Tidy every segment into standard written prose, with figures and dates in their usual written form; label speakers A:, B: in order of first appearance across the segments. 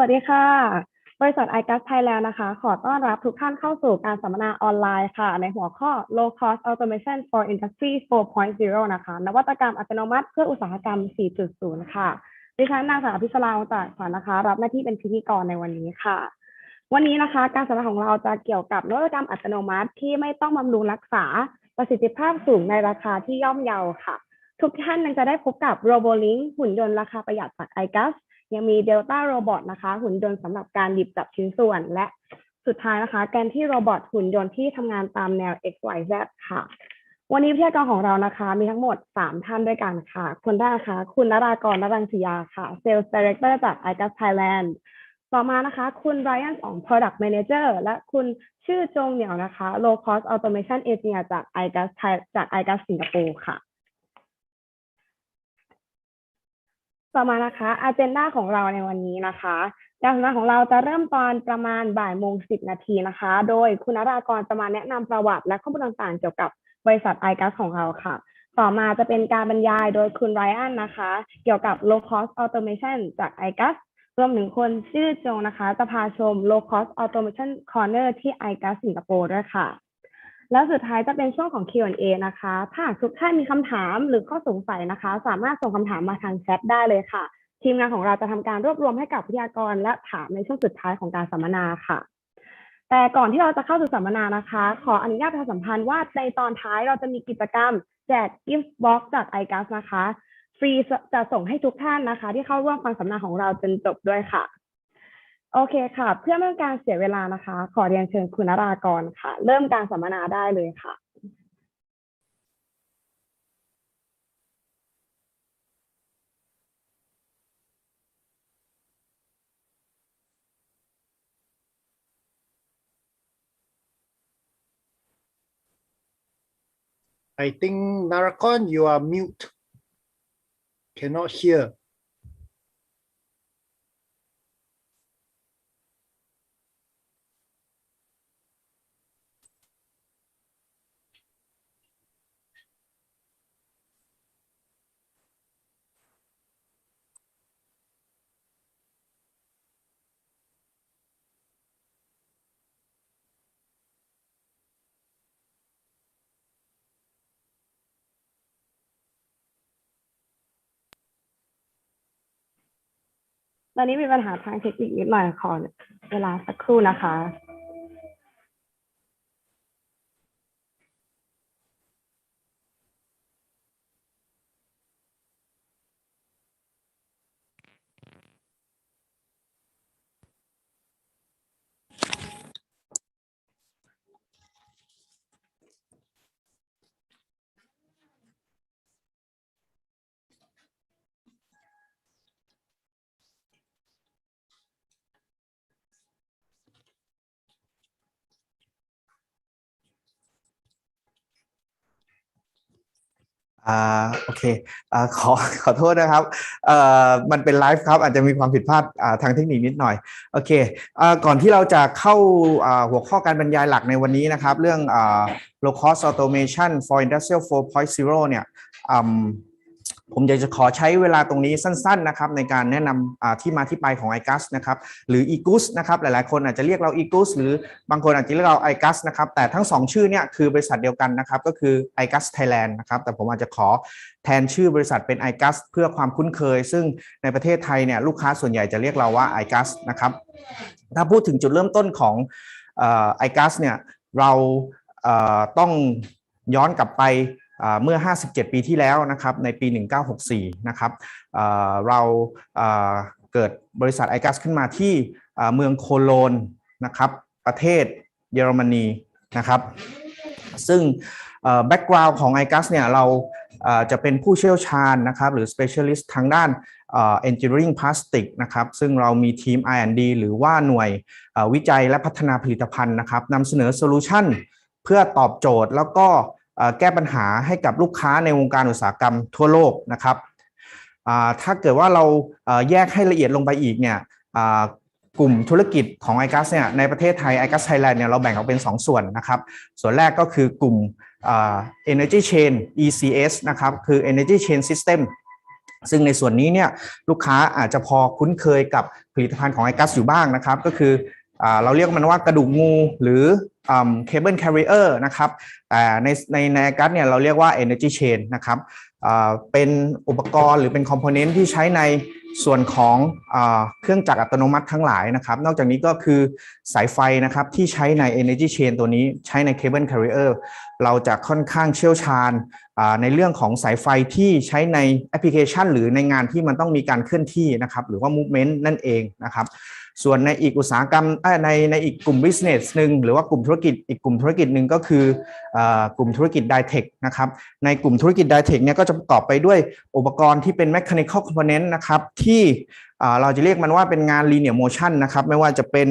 A: สวัสดีค่ะบริษัท igus Thailand นะคะขอต้อนรับทุกท่านเข้าสู่การสัมมนาออนไลน์ค่ะในหัวข้อ low cost automation for industry 4.0 นะคะนวัตกรรมอัตโนมัติเพื่ออุตสาหกรรม 4.0 ค่ะดิฉันนางสาวพิศราจากขวัญนะคะรับหน้าที่เป็นพิธีกรในวันนี้ค่ะวันนี้นะคะการสัมมนาของเราจะเกี่ยวกับนวัตกรรมอัตโนมัติที่ไม่ต้องบำรุงรักษาประสิทธิภาพสูงในราคาที่ย่อมเยาค่ะทุกท่านยังจะได้พบกับ robolink หุ่นยนต์ราคาประหยัดจาก igusยังมี Delta Robot นะคะหุ่นยนต์สำหรับการหยิบจับชิ้นส่วนและสุดท้ายนะคะแกนที่โรบอทหุ่นยนต์ที่ทำงานตามแนว XYZ ค่ะวันนี้วิทยากรของเรานะคะมีทั้งหมด3ท่านด้วยกันค่ะคนแรกนะคะคุณนรากร นรังสียาค่ะ Sales Director จาก igus Thailand ต่อมานะคะคุณไรอันของ Product Manager และคุณชื่อจงเหนียวนะคะ Low Cost Automation Engineer จาก igus สิงคโปร์ค่ะต่อมานะคะagendaของเราในวันนี้นะคะการสัมมนาของเราจะเริ่มตอนประมาณบ่ายโมง10 นาทีนะคะโดยคุณนรากรจะมาแนะนำประวัติและข้อมูลต่างๆเกี่ยวกับบริษัท igus ของเราค่ะต่อมาจะเป็นการบรรยายโดยคุณไรอันนะคะเกี่ยวกับ low cost automation จาก igus รวมถึงคนชื่อจงนะคะจะพาชม low cost automation corner ที่ igus สิงคโปร์ด้วยค่ะแล้วสุดท้ายจะเป็นช่วงของ Q&A นะคะถ้าทุกท่านมีคำถามหรือข้อสงสัยนะคะสามารถส่งคำถามมาทางแชทได้เลยค่ะทีมงานของเราจะทำการรวบรวมให้กับวิทยากรและถามในช่วงสุดท้ายของการสัมมนาค่ะแต่ก่อนที่เราจะเข้าสู่สัมมนานะคะขออนุญาตประชาสัมพันธ์ว่าในตอนท้ายเราจะมีกิจกรรมแจก gift box จาก igus นะคะฟรีจะส่งให้ทุกท่านนะคะที่เข้าร่วมฟังสัมมนาของเราจนจบด้วยค่ะโอเคค่ะเพื่อไม่ให้การเสียเวลานะคะขอเรียนเชิญคุณนรากรค่ะเริ่มการสัมมนาได้เลยค่ะ
B: I think Narakon, you are mute. Cannot hear.
A: ตอนนี้มีปัญหาทางเทคนิคนิดหน่อยขอเวลาสักครู่นะคะ
C: โอเคขอโทษนะครับมันเป็นไลฟ์ครับอาจจะมีความผิดพลาดทางเทคนิคนิดหน่อยโอเคก่อนที่เราจะเข้าหัวข้อการบรรยายหลักในวันนี้นะครับเรื่องlow cost automation for industrial 4.0 เนี่ยผมอยากจะขอใช้เวลาตรงนี้สั้นๆนะครับในการแนะนำที่มาที่ไปของ igus นะครับหรือ igus นะครับหลายๆคนอาจจะเรียกเรา igus หรือบางคนอาจจะเรียกเรา igus นะครับแต่ทั้ง2ชื่อเนี่ยคือบริษัทเดียวกันนะครับก็คือ igus Thailand นะครับแต่ผมอาจจะขอแทนชื่อบริษัทเป็น igus เพื่อความคุ้นเคยซึ่งในประเทศไทยเนี่ยลูกค้าส่วนใหญ่จะเรียกเราว่า igus นะครับถ้าพูดถึงจุดเริ่มต้นของigus เนี่ยเราต้องย้อนกลับไปเมื่อ57 ปีที่แล้วนะครับในปี1964นะครับเราเกิดบริษัท igus ขึ้นมาที่เมืองโคโลนนะครับประเทศเยอรมนีนะครับซึ่งแบ็กกราวด์ของ igus เนี่ยเราจะเป็นผู้เชี่ยวชาญนะครับหรือ specialist ทางด้าน engineering plastic นะครับซึ่งเรามีทีม R&D หรือว่าหน่วยวิจัยและพัฒนาผลิตภัณฑ์นะครับนำเสนอโซลูชันเพื่อตอบโจทย์แล้วก็แก้ปัญหาให้กับลูกค้าในวงการอุตสาหกรรมทั่วโลกนะครับถ้าเกิดว่าเราแยกให้ละเอียดลงไปอีกเนี่ยกลุ่มธุรกิจของ igus เนี่ยในประเทศไทย igus Thailand เนี่ยเราแบ่งออกเป็น2 ส่วนนะครับส่วนแรกก็คือกลุ่มEnergy Chain ECS นะครับคือ Energy Chain System ซึ่งในส่วนนี้เนี่ยลูกค้าอาจจะพอคุ้นเคยกับผลิตภัณฑ์ของ igus อยู่บ้างนะครับก็คือเราเรียกมันว่ากระดูกงูหรือcable carrier นะครับแต่ใน igus เนี่ยเราเรียกว่า energy chain นะครับเป็นอุปกรณ์หรือเป็นคอมโพเนนต์ที่ใช้ในส่วนของเครื่องจักรอัตโนมัติทั้งหลายนะครับนอกจากนี้ก็คือสายไฟนะครับที่ใช้ใน energy chain ตัวนี้ใช้ใน cable carrier เราจะค่อนข้างเชี่ยวชาญในเรื่องของสายไฟที่ใช้ในแอปพลิเคชันหรือในงานที่มันต้องมีการเคลื่อนที่นะครับหรือว่า movement นั่นเองนะครับส่วนในอีกอุตสาหกรรมในอีกกลุ่ม business หนึ่งหรือว่ากลุ่มธุรกิจอีกกลุ่มธุรกิจหนึ่งก็คือกลุ่มธุรกิจ Ditech นะครับในกลุ่มธุรกิจ Ditech เนี่ยก็จะประกอบไปด้วยอุปกรณ์ที่เป็น mechanical component นะครับที่เราจะเรียกมันว่าเป็นงาน linear motion นะครับไม่ว่าจะเป็น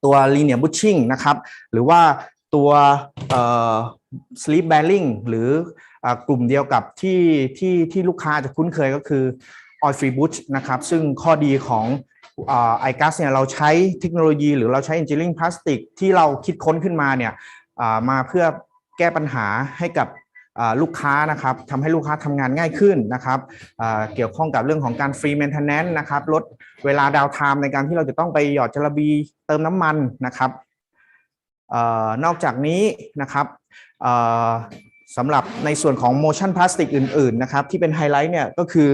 C: ตัว linear bushing นะครับหรือว่าตัวsleeve bearing หรือกลุ่มเดียวกับที่ลูกค้าจะคุ้นเคยก็คือ oil free bush นะครับซึ่งข้อดีของigus เนี่ยเราใช้เทคโนโลยีหรือเราใช้ engineering plastic ที่เราคิดค้นขึ้นมาเนี่ยมาเพื่อแก้ปัญหาให้กับลูกค้านะครับทำให้ลูกค้าทำงานง่ายขึ้นนะครับเกี่ยวข้องกับเรื่องของการ free maintenance นะครับลดเวลาดาวน์ไทม์ในการที่เราจะต้องไปหยอดจระบีเติมน้ำมันนะครับนอกจากนี้นะครับสำหรับในส่วนของ motion plastic อื่นๆนะครับที่เป็นไฮไลท์เนี่ยก็คือ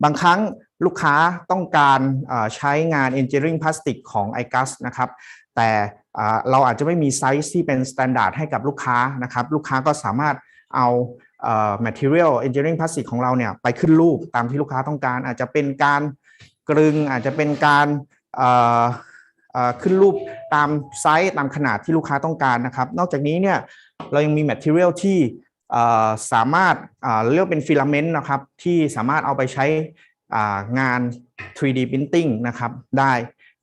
C: บางครั้งลูกค้าต้องการใช้งาน engineering plastic ของ igus นะครับแต่เราอาจจะไม่มีไซส์ที่เป็น standard ให้กับลูกค้านะครับลูกค้าก็สามารถเอาmaterial engineering plastic ของเราเนี่ยไปขึ้นรูปตามที่ลูกค้าต้องการอาจจะเป็นการกลึงอาจจะเป็นการขึ้นรูปตามไซส์ตามขนาดที่ลูกค้าต้องการนะครับนอกจากนี้เนี่ยเรายังมี material ที่สามารถเรียกเป็นฟิลาเมนต์นะครับที่สามารถเอาไปใช้งาน 3D printing นะครับได้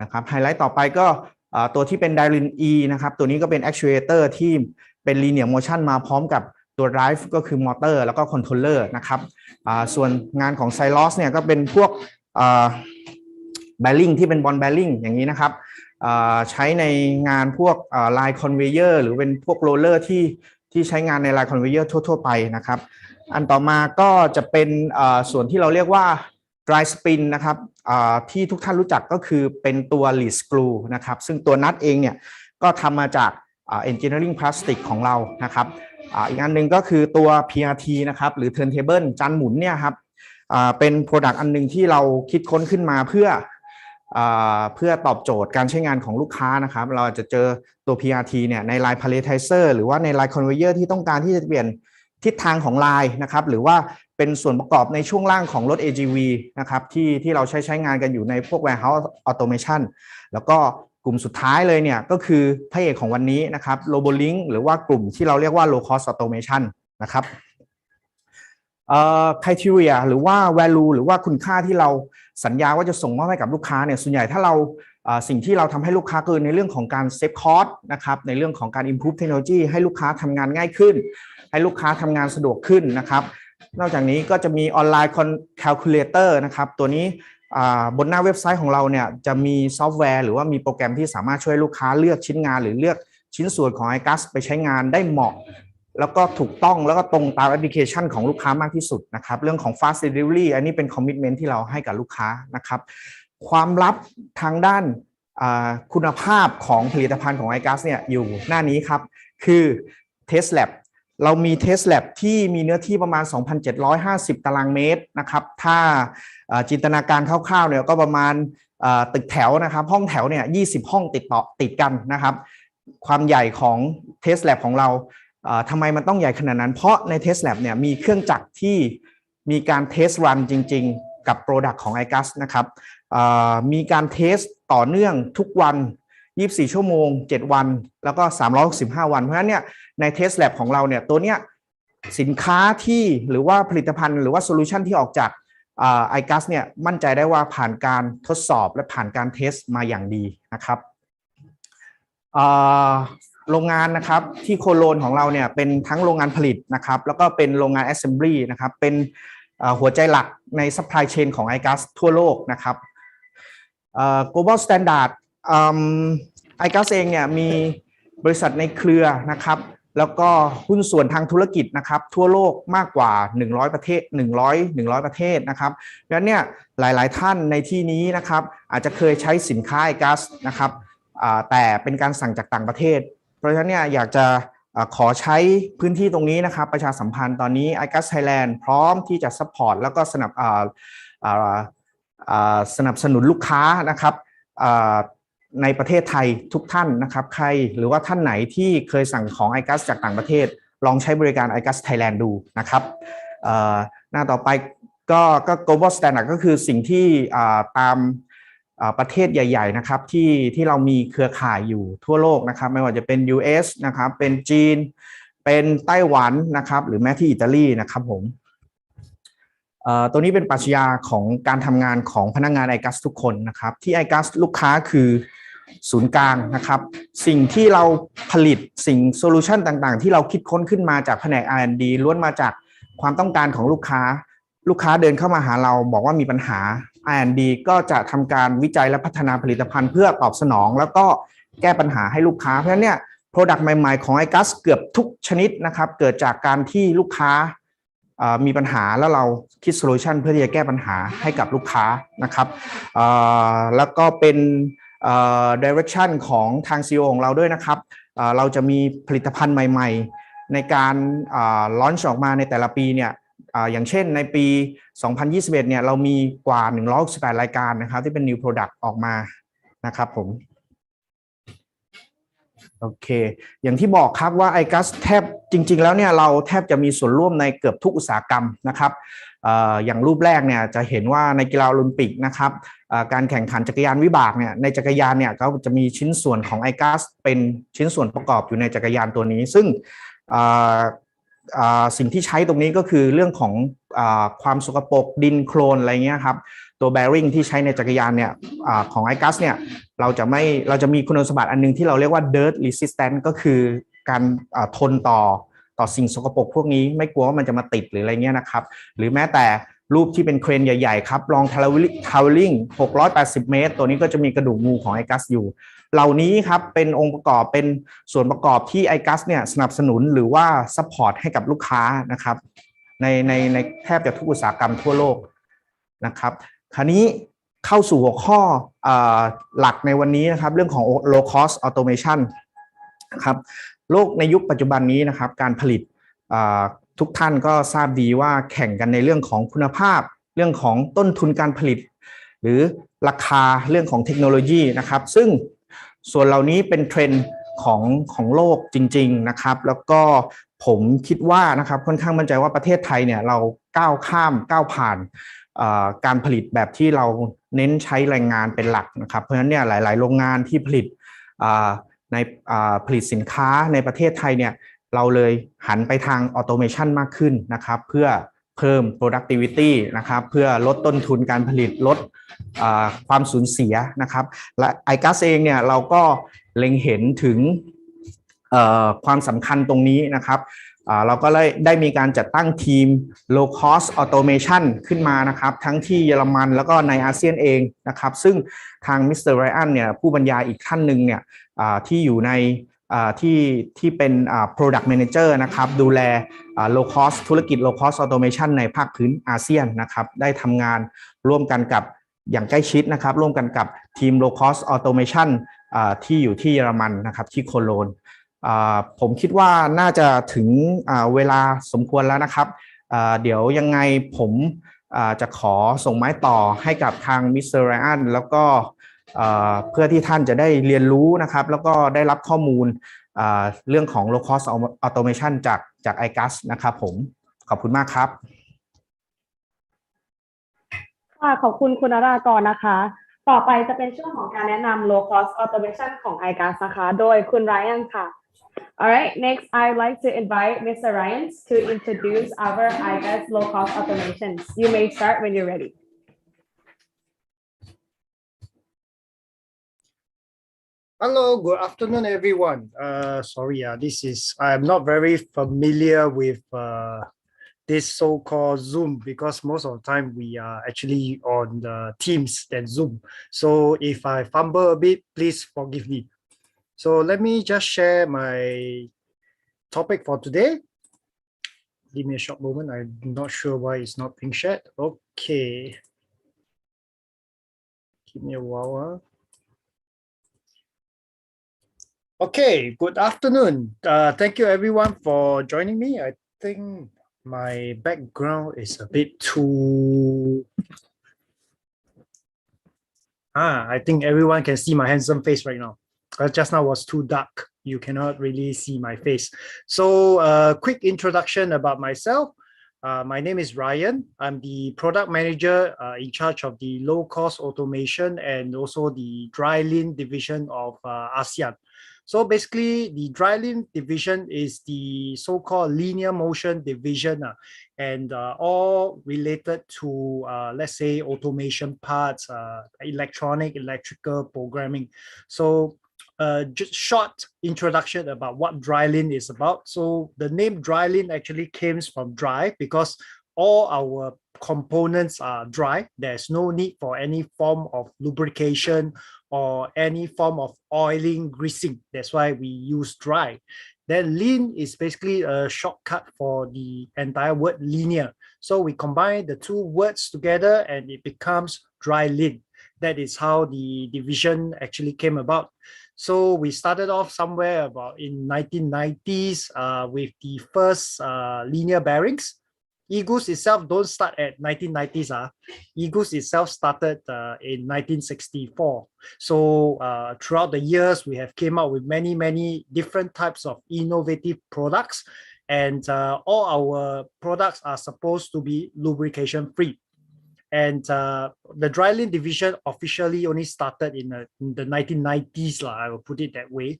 C: นะครับไฮไลท์ต่อไปก็ตัวที่เป็น Dialin E นะครับตัวนี้ก็เป็น actuator ที่เป็น linear motion มาพร้อมกับตัว drive ก็คือมอเตอร์แล้วก็ controller นะครับส่วนงานของ Silos เนี่ยก็เป็นพวกbearing ที่เป็น ball bearing อย่างนี้นะครับใช้ในงานพวกline conveyor หรือเป็นพวก roller ที่ใช้งานใน line conveyor ทั่วๆไปนะครับอันต่อมาก็จะเป็นส่วนที่เราเรียกว่า dry spin นะครับที่ทุกท่านรู้จักก็คือเป็นตัว lead screw นะครับซึ่งตัวนัทเองเนี่ยก็ทำมาจาก engineering plastic ของเรานะครับอีกอันหนึ่งก็คือตัว PRT นะครับหรือ turntable จานหมุนเนี่ยครับเป็น product อันหนึ่งที่เราคิดค้นขึ้นมาเพื่อตอบโจทย์การใช้งานของลูกค้านะครับเราจะเจอตัว PRT เนี่ยใน line palletizer หรือว่าใน line conveyor ที่ต้องการที่จะเปลี่ยนทิศทางของ line นะครับหรือว่าเป็นส่วนประกอบในช่วงล่างของรถ AGV นะครับที่เราใช้งานกันอยู่ในพวก warehouse automation แล้วก็กลุ่มสุดท้ายเลยเนี่ยก็คือพระเอกของวันนี้นะครับ robolink หรือว่ากลุ่มที่เราเรียกว่า low cost automation นะครับcriteria หรือว่า value หรือว่าคุณค่าที่เราสัญญาว่าจะส่งมอบให้กับลูกค้าเนี่ยส่วนใหญ่ถ้าเราสิ่งที่เราทำให้ลูกค้าคือในเรื่องของการ save cost นะครับในเรื่องของการ improve technology ให้ลูกค้าทำงานง่ายขึ้นให้ลูกค้าทำงานสะดวกขึ้นนะครับนอกจากนี้ก็จะมี online calculator นะครับตัวนี้บนหน้าเว็บไซต์ของเราเนี่ยจะมีซอฟต์แวร์หรือว่ามีโปรแกรมที่สามารถช่วยลูกค้าเลือกชิ้นงานหรือเลือกชิ้นส่วนของ igus ไปใช้งานได้เหมาะแล้วก็ถูกต้องแล้วก็ตรงตามแอปพลิเคชันของลูกค้ามากที่สุดนะครับเรื่องของ fast delivery อันนี้เป็น commitment ที่เราให้กับลูกค้านะครับความลับทางด้านคุณภาพของผลิตภัณฑ์ของ igus เนี่ยอยู่หน้านี้ครับคือ test lab เรามี test lab ที่มีเนื้อที่ประมาณ 2,750 ตารางเมตรนะครับถ้าจินตนาการคร่าวๆเนี่ยก็ประมาณตึกแถวนะครับห้องแถวเนี่ย20 ห้องติดกันนะครับความใหญ่ของ test lab ของเราทำไมมันต้องใหญ่ขนาดนั้นเพราะใน test lab เนี่ยมีเครื่องจักรที่มีการ test run จริงๆกับ product ของ igus นะครับมีการ test ต่อเนื่องทุกวัน24 ชั่วโมง7 วันแล้วก็365 วันเพราะฉะนั้นเนี่ยใน test lab ของเราเนี่ยตัวเนี้ยสินค้าที่หรือว่าผลิตภัณฑ์หรือว่าโซลูชันที่ออกจากigus เนี่ยมั่นใจได้ว่าผ่านการทดสอบและผ่านการเทสมาอย่างดีนะครับโรงงานนะครับที่โคโลนของเราเนี่ยเป็นทั้งโรงงานผลิตนะครับแล้วก็เป็นโรงงาน assembly นะครับเป็นหัวใจหลักใน supply chain ของ igus ทั่วโลกนะครับglobal standard igus เองเนี่ยมีบริษัทในเครือนะครับ แล้วก็หุ้นส่วนทางธุรกิจนะครับทั่วโลกมากกว่า100ประเทศ100ประเทศนะครับดังนั้นเนี่ยหลายๆท่านในที่นี้นะครับอาจจะเคยใช้สินค้าไอกัสนะครับแต่เป็นการสั่งจากต่างประเทศเพราะฉะนั้นเนี่ยอยากจะขอใช้พื้นที่ตรงนี้นะครับประชาสัมพันธ์ตอนนี้ igus Thailand พร้อมที่จะซัพพอร์ตแล้วก็สนับสนุนลูกค้านะครับในประเทศไทยทุกท่านนะครับใครหรือว่าท่านไหนที่เคยสั่งของ igus จากต่างประเทศลองใช้บริการ igus Thailand ดูนะครับหน้าต่อไปก็global standard ก็คือสิ่งที่ตามประเทศใหญ่ๆนะครับที่เรามีเครือข่ายอยู่ทั่วโลกนะครับไม่ว่าจะเป็น US นะครับเป็นจีนเป็นไต้หวันนะครับหรือแม้ที่อิตาลีนะครับผมตัวนี้เป็นปรัชญาของการทำงานของพนักงาน igus ทุกคนนะครับที่ igus ลูกค้าคือศูนย์กลางนะครับสิ่งที่เราผลิตสิ่งโซลูชันต่างๆที่เราคิดค้นขึ้นมาจากแผนก R&D ล้วนมาจากความต้องการของลูกค้าเดินเข้ามาหาเราบอกว่ามีปัญหา R&D ก็จะทำการวิจัยและพัฒนาผลิตภัณฑ์เพื่อตอบสนองแล้วก็แก้ปัญหาให้ลูกค้าเพราะฉะนั้นเนี่ย Product ใหม่ๆของ igus เกือบทุกชนิดนะครับเกิดจากการที่ลูกค้ามีปัญหาแล้วเราคิดโซลูชันเพื่อที่จะแก้ปัญหาให้กับลูกค้านะครับแล้วก็เป็นdirection ของทาง CEO ของเราด้วยนะครับเราจะมีผลิตภัณฑ์ใหม่ๆในการlaunch ออกมาในแต่ละปีเนี่ยอย่างเช่นในปี 2021 เนี่ยเรามีกว่า168รายการนะครับที่เป็น new product ออกมานะครับผมโอเคอย่างที่บอกครับว่า igus แทบจริงๆแล้วเนี่ยเราแทบจะมีส่วนร่วมในเกือบทุกอุตสาหกรรมนะครับอย่างรูปแรกเนี่ยจะเห็นว่าในกีฬาโอลิมปิกนะครับการแข่งขันจักรยานวิบากเนี่ยในจักรยานเนี่ยก็จะมีชิ้นส่วนของ igus เป็นชิ้นส่วนประกอบอยู่ในจักรยานตัวนี้ซึ่งสิ่งที่ใช้ตรงนี้ก็คือเรื่องของความสกปรกดินโคลนอะไรเงี้ยครับตัว bearing ที่ใช้ในจักรยานเนี่ยของ igus เนี่ยเราจะมีคุณสมบัติอันนึงที่เราเรียกว่า dirt resistant ก็คือการทนต่อสิ่งสกปรกพวกนี้ไม่กลัวว่ามันจะมาติดหรืออะไรเงี้ยนะครับหรือแม้แต่รูปที่เป็นเครนใหญ่ๆครับลองทาวเวลลิ่ง680 เมตรตัวนี้ก็จะมีกระดูกงูของ igus อยู่เหล่านี้ครับเป็นองค์ประกอบเป็นส่วนประกอบที่ igus เนี่ยสนับสนุนหรือว่าซัพพอร์ตให้กับลูกค้านะครับในแทบจะทุกอุตสาหกรรมทั่วโลกนะครับคราวนี้เข้าสู่หัวข้อหลักในวันนี้นะครับเรื่องของ low cost automation นะครับโลกในยุคปัจจุบันนี้นะครับการผลิตทุกท่านก็ทราบดีว่าแข่งกันในเรื่องของคุณภาพเรื่องของต้นทุนการผลิตหรือราคาเรื่องของเทคโนโลยีนะครับซึ่งส่วนเหล่านี้เป็นเทรนด์ของโลกจริงๆนะครับแล้วก็ผมคิดว่านะครับค่อนข้างมั่นใจว่าประเทศไทยเนี่ยเราก้าวผ่านการผลิตแบบที่เราเน้นใช้แรงงานเป็นหลักนะครับเพราะฉะนั้นเนี่ยหลายๆโรงงานที่ผลิตในผลิตสินค้าในประเทศไทยเนี่ยเราเลยหันไปทางออโตเมชันมากขึ้นนะครับเพื่อเพิ่ม productivity นะครับเพื่อลดต้นทุนการผลิตลดความสูญเสียนะครับและ igus เองเนี่ยเราก็เล็งเห็นถึงความสำคัญตรงนี้นะครับเราก็ได้มีการจัดตั้งทีม low cost automation ขึ้นมานะครับทั้งที่เยอรมันแล้วก็ในอาเซียนเองนะครับซึ่งทางมิสเตอร์ไรอันเนี่ยผู้บรรยายอีกท่านหนึ่งเนี่ยที่อยู่ในที่เป็น product manager นะครับดูแลlow cost ธุรกิจ low cost automation ในภาคพื้นอาเซียนนะครับได้ทำงานร่วมกันกับอย่างใกล้ชิดนะครับร่วมกันกับทีม low cost automation ที่อยู่ที่เยอรมันนะครับที่โคโลนผมคิดว่าน่าจะถึงเวลาสมควรแล้วนะครับเดี๋ยวยังไงผมจะขอส่งไม้ต่อให้กับทางมิสเตอร์ไรอันแล้วก็เพื่อที่ท่านจะได้เรียนรู้นะครับแล้วก็ได้รับข้อมูลเรื่องของ low cost automation จาก igus นะครับผมขอบคุณมากครับ
A: ค่ะขอบคุณคุณนรากรนะคะต่อไปจะเป็นช่วงของการแนะนำ low cost automation ของ igus นะคะโดยคุณไรอันค่ะ Alright, next I'd like to invite Mr. Ryan to introduce our igus low cost automations. You may start when you're ready.
B: Hello, good afternoon, everyone. Sorry, I'm not very familiar with this so-called Zoom because most of the time we are actually on the Teams than Zoom. So if I fumble a bit, please forgive me. So let me just share my topic for today. Give me a short moment. I'm not sure why it's not being shared. Okay. Give me a while. Okay, good afternoon. Thank you everyone for joining me. I think my background is a bit too... I think everyone can see my handsome face right now. Just now was too dark. You cannot really see my face. So quick introduction about myself. My name is Ryan. I'm the product manager in charge of the low-cost automation and also the dry lin division of ASEAN. So basically, the dry lin division is the so-called linear motion division and all related to, let's say, automation parts, electrical programming. So just short introduction about what dry lin is about. So the name dry lin actually came from dry because all our components are dry. There's no need for any form of lubrication or any form of oiling, greasing. That's why we use dry. Then lean is basically a shortcut for the entire word linear. So we combine the two words together and it becomes dry lin. That is how the division actually came about. So we started off somewhere about in 1990s with the first linear bearings. Igus itself don't start at 1990s. Igus itself started in 1964. So throughout the years, we have came out with many different types of innovative products. And all our products are supposed to be lubrication free. And the dry lin division officially only started in the 1990s, I will put it that way.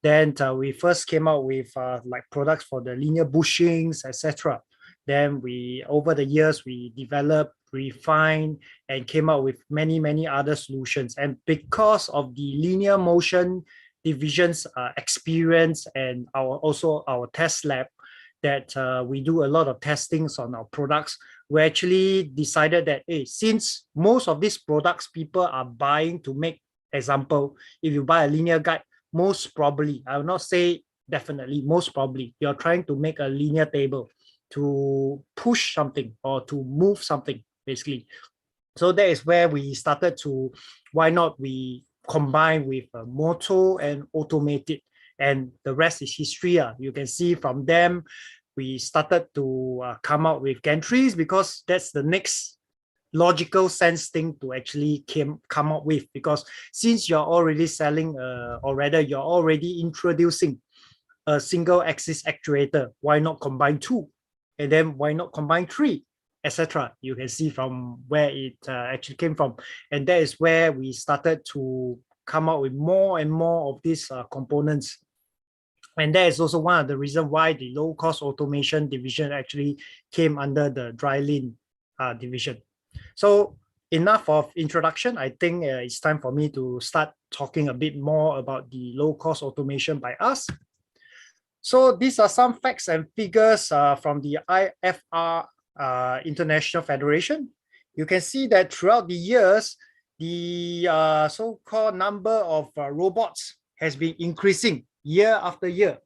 B: Then we first came out with like products for the linear bushings, etc. Then over the years, we developed, refined, and came out with many other solutions. And because of the linear motion division's experience and also our test lab, that we do a lot of testings on our products, we actually decided that, hey, since most of these products people are buying to make, example, if you buy a linear guide, most probably, I will not say definitely, most probably, you're trying to make a linear table to push something or to move something, basically. So that is where we started to, why not we combine with motor and automated, and the rest is history. You can see from them, we started to come out with gantries because that's the next logical sense thing to actually come up with, because since you're already selling or rather you're already introducing a single axis actuator, why not combine two? And then why not combine three, etc. You can see from where it actually came from. And that is where we started to come up with more and more of these components. And that is also one of the reasons why the low-cost automation division actually came under the dry lin division. So enough of introduction. I think it's time for me to start talking a bit more about the low-cost automation by us. So these are some facts and figures from the IFR International Federation. You can see that throughout the years, the so-called number of robots has been increasing year after year.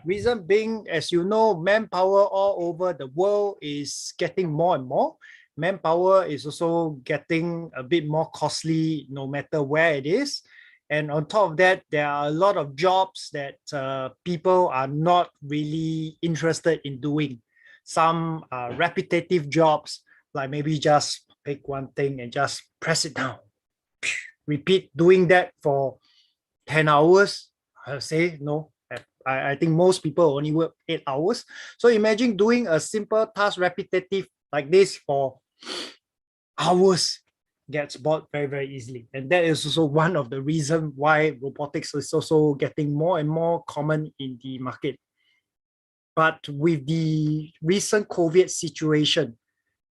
B: Reason being, as you know, manpower all over the world is getting more and more. Manpower is also getting a bit more costly no matter where it is. And on top of that, there are a lot of jobs that people are not really interested in doing. Some repetitive jobs, like maybe just pick one thing and just press it down. Repeat doing that for 10 hours. I'll say no. I think most people only work 8 hours. So imagine doing a simple task repetitive like this for hours. Gets bored very easily. And that is also one of the reasons why robotics is also getting more and more common in the market. But with the recent COVID situation,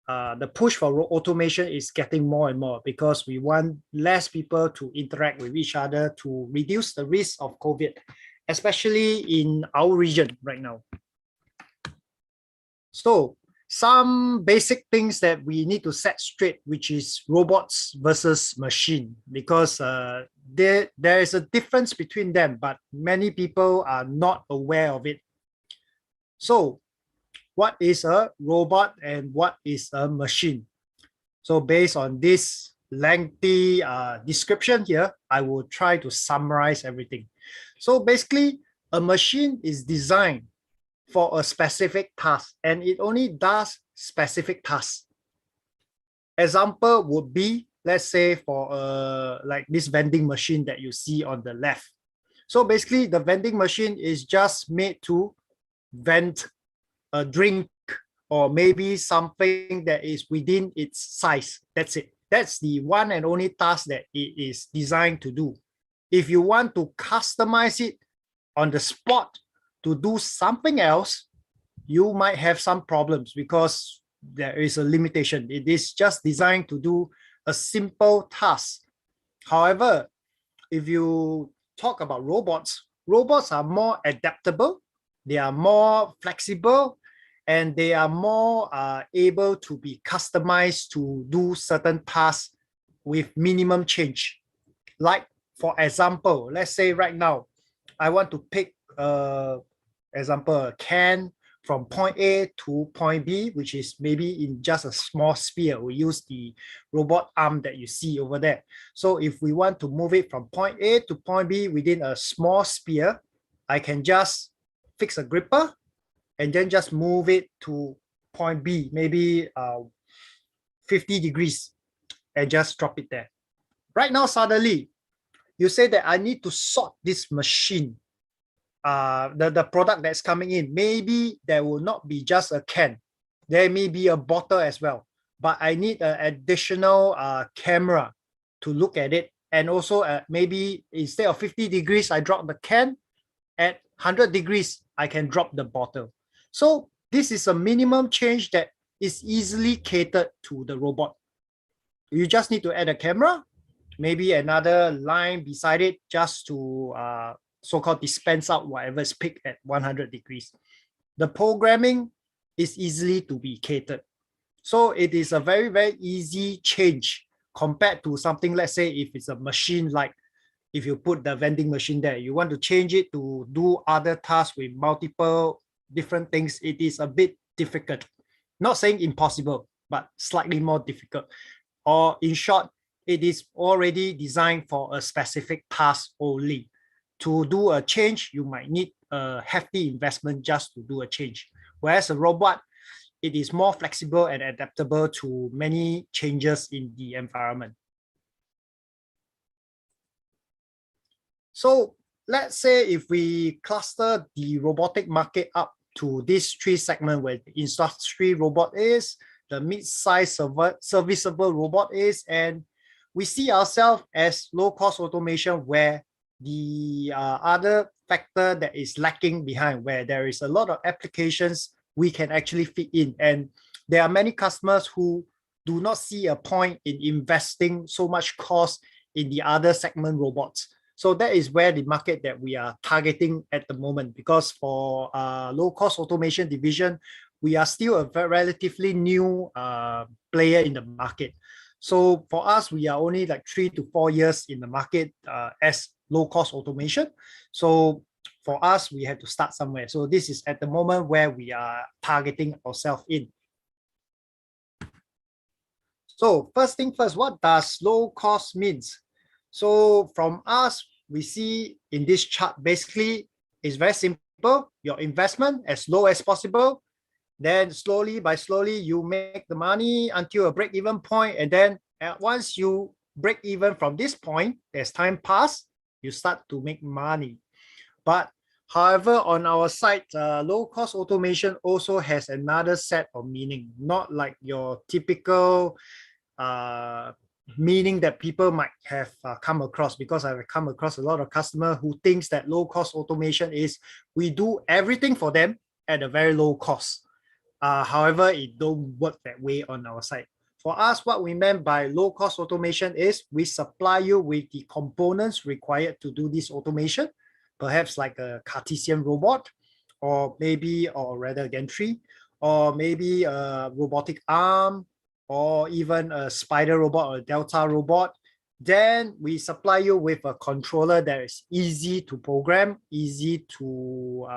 B: the push for automation is getting more and more because we want less people to interact with each other to reduce the risk of COVID, especially in our region right now. So some basic things that we need to set straight, which is robots versus machine, because there is a difference between them, but many people are not aware of it. So what is a robot and what is a machine? So based on this lengthy description here, I will try to summarize everything. So basically, a machine is designed for a specific task and it only does specific tasks. Example would be, let's say for like this vending machine that you see on the left. So basically the vending machine is just made to vend a drink or maybe something that is within its size. That's it. That's the one and only task that it is designed to do. If you want to customize it on the spot to do something else, you might have some problems because there is a limitation. It is just designed to do a simple task. However, if you talk about robots, robots are more adaptable, they are more flexible, and they are more able to be customized to do certain tasks with minimum change. Like, for example, let's say right now, I want to pick, example, a can from point A to point B, which is maybe in just a small sphere. We use the robot arm that you see over there. So if we want to move it from point A to point B within a small sphere, I can just fix a gripper and then just move it to point B, maybe 50 degrees, and just drop it there. Right now, suddenly, you say that I need to sort this machine, the product that's coming in. Maybe there will not be just a can. There may be a bottle as well, but I need an additional camera to look at it. And also maybe instead of 50 degrees, I drop the can. At 100 degrees, I can drop the bottle. So this is a minimum change that is easily catered to the robot. You just need to add a camera, maybe another line beside it just to so-called dispense out whatever is picked at 100 degrees. The programming is easily to be catered. So it is a very, very easy change compared to something, let's say if it's a machine, like if you put the vending machine there, you want to change it to do other tasks with multiple different things, it is a bit difficult. Not saying impossible, but slightly more difficult. Or in short, it is already designed for a specific task only. To do a change, you might need a hefty investment just to do a change. Whereas a robot, it is more flexible and adaptable to many changes in the environment. So let's say if we cluster the robotic market up to these three segments, where the industry robot is, the mid-size serviceable robot is, and we see ourselves as low-cost automation, where the other factor that is lacking behind, where there is a lot of applications we can actually fit in. And there are many customers who do not see a point in investing so much cost in the other segment robots. So that is where the market that we are targeting at the moment, because for low-cost automation division, we are still a relatively new player in the market. So for us, we are only like 3 to 4 years in the market as low-cost automation. So for us, we have to start somewhere. So this is at the moment where we are targeting ourselves in. So first thing first, what does low cost means? So from us, we see in this chart, basically it's very simple. Your investment as low as possible. Then slowly you make the money until a break-even point. And then once you break even from this point, as time passes, you start to make money. But however, on our side, low-cost automation also has another set of meaning, not like your typical meaning that people might have come across, because I've come across a lot of customers who thinks that low-cost automation is we do everything for them at a very low cost. However, it don't work that way on our side. For us, what we meant by low-cost automation is we supply you with the components required to do this automation, perhaps like a Cartesian robot, or maybe, or rather gantry, or maybe a robotic arm, or even a spider robot or a delta robot. Then we supply you with a controller that is easy to program, easy to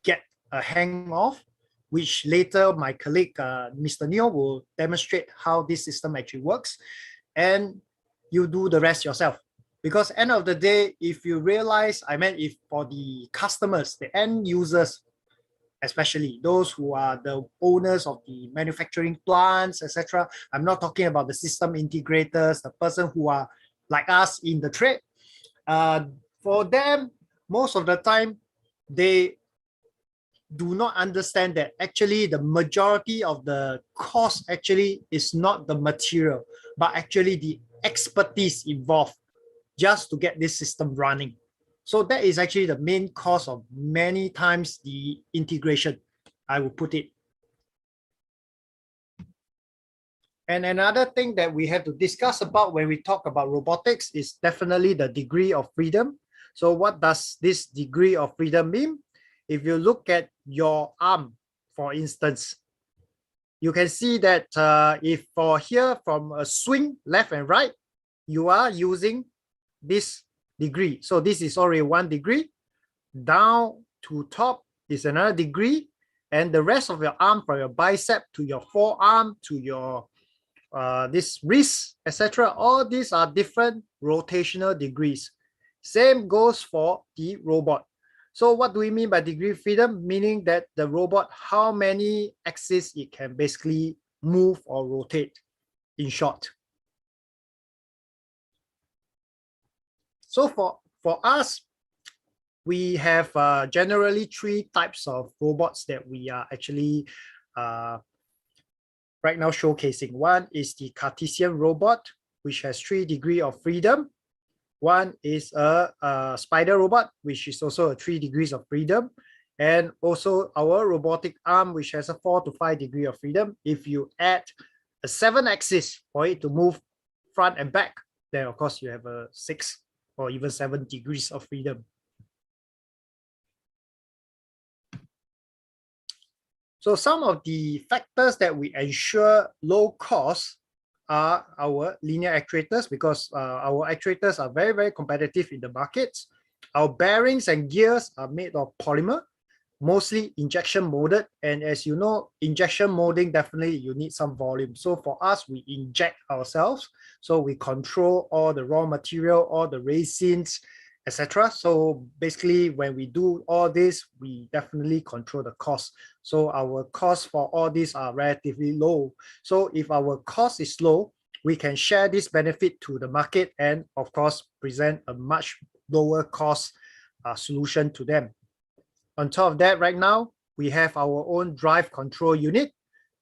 B: get a hang off, which later my colleague, Mr. Neo, will demonstrate how this system actually works. And you do the rest yourself. Because end of the day, if you realize, if for the customers, the end users, especially those who are the owners of the manufacturing plants, etc. I'm not talking about the system integrators, the person who are like us in the trade. For them, most of the time, they do not understand that actually the majority of the cost actually is not the material, but actually the expertise involved just to get this system running. So that is actually the main cause of many times the integration, I will put it. And another thing that we have to discuss about when we talk about robotics is definitely the degree of freedom. So what does this degree of freedom mean? If you look at your arm, for instance, you can see that if for here from a swing left and right, you are using this degree. So this is already 1 degree. Down to top is another degree. And the rest of your arm, from your bicep to your forearm to your this wrist, etc. All these are different rotational degrees. Same goes for the robot. So what do we mean by degree of freedom? Meaning that the robot, how many axes it can basically move or rotate, in short. So for us, we have generally 3 types of robots that we are actually right now showcasing. One is the Cartesian robot, which has 3 degrees of freedom. One is a spider robot, which is also a 3 degrees of freedom. And also our robotic arm, which has a 4 to 5 degrees of freedom. If you add a 7 axis for it to move front and back, then of course you have a 6 or even 7 degrees of freedom. So some of the factors that we ensure low cost are our linear actuators, because our actuators are very, very competitive in the markets. Our bearings and gears are made of polymer, mostly injection molded. And as you know, injection molding, definitely you need some volume. So for us, we inject ourselves. So we control all the raw material, all the resins, etc. So basically, when we do all this, we definitely control the cost. So our costs for all these are relatively low. So if our cost is low, we can share this benefit to the market and of course present a much lower cost solution to them. On top of that, right now, we have our own drive control unit.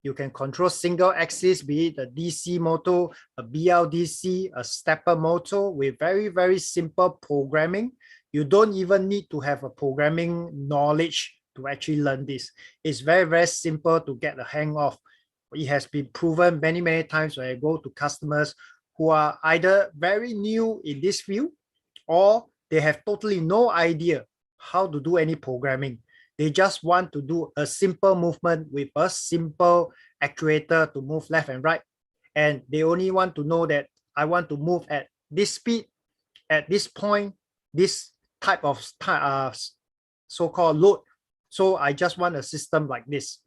B: You can control single axis, be it a DC motor, a BLDC, a stepper motor with very, very simple programming. You don't even need to have a programming knowledge to actually learn this. It's very, very simple to get the hang of. It has been proven many, many times when I go to customers who are either very new in this field or they have totally no idea how to do any programming. They just want to do a simple movement with a simple actuator to move left and right. And they only want to know that I want to move at this speed, at this point, this type of so-called load. So I just want a system like this,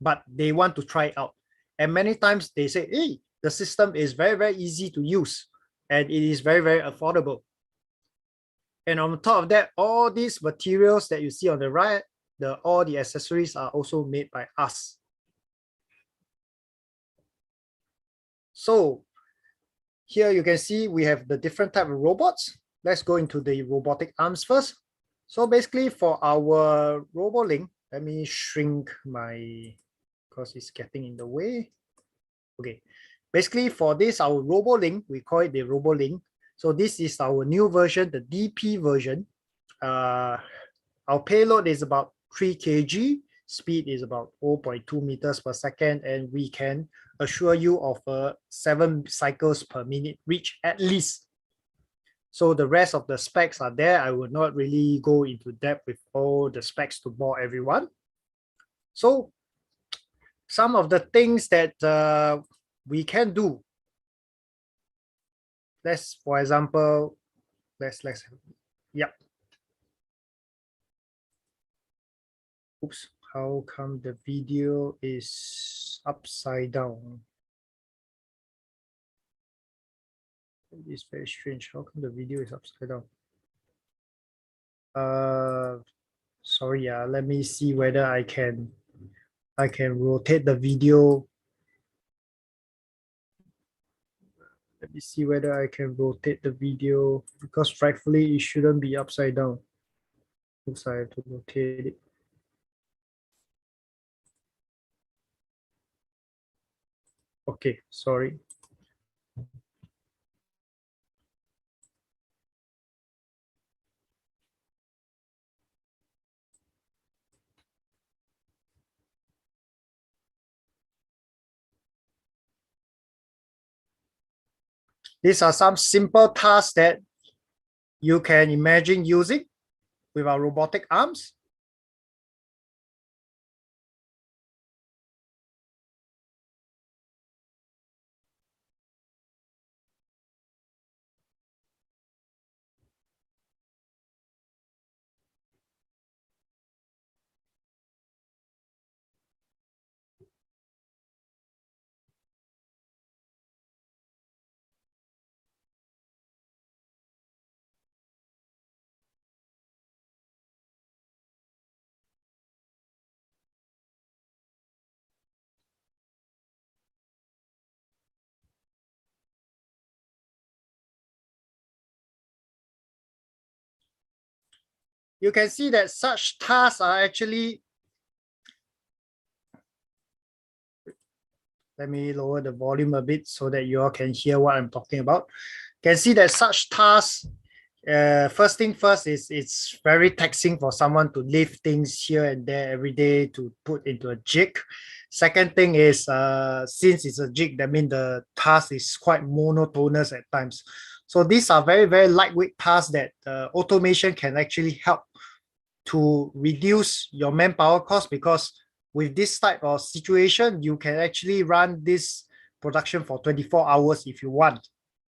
B: but they want to try it out. And many times they say, hey, the system is very, very easy to use and it is very, very affordable. And on top of that, all these materials that you see on the right, all the accessories are also made by us. So here you can see we have the different type of robots. Let's go into the robotic arms first. So basically for our robolink, let me shrink my, because it's getting in the way. Okay, basically for this, our robolink, we call it the robolink. So this is our new version, the DP version. Our payload is about 3 kg, speed is about 0.2 meters per second, and we can assure you of 7 cycles per minute reach at least. So the rest of the specs are there. I will not really go into depth with all the specs to bore everyone. So some of the things that we can do. Let's, for example, yep. Oops, How come the video is upside down? It's very strange. How come the video is upside down? Sorry, let me see whether I can rotate the video. Let me see whether I can rotate the video, because rightfully it shouldn't be upside down. Looks like I have to rotate it. Okay, sorry. These are some simple tasks that you can imagine using with our robotic arms. You can see that such tasks are actually, let me lower the volume a bit so that you all can hear what I'm talking about. You can see that such tasks, first thing first is it's very taxing for someone to lift things here and there every day to put into a jig. Second thing is, since it's a jig, that means the task is quite monotonous at times. So these are very, very lightweight tasks that automation can actually help to reduce your manpower cost, because with this type of situation, you can actually run this production for 24 hours if you want.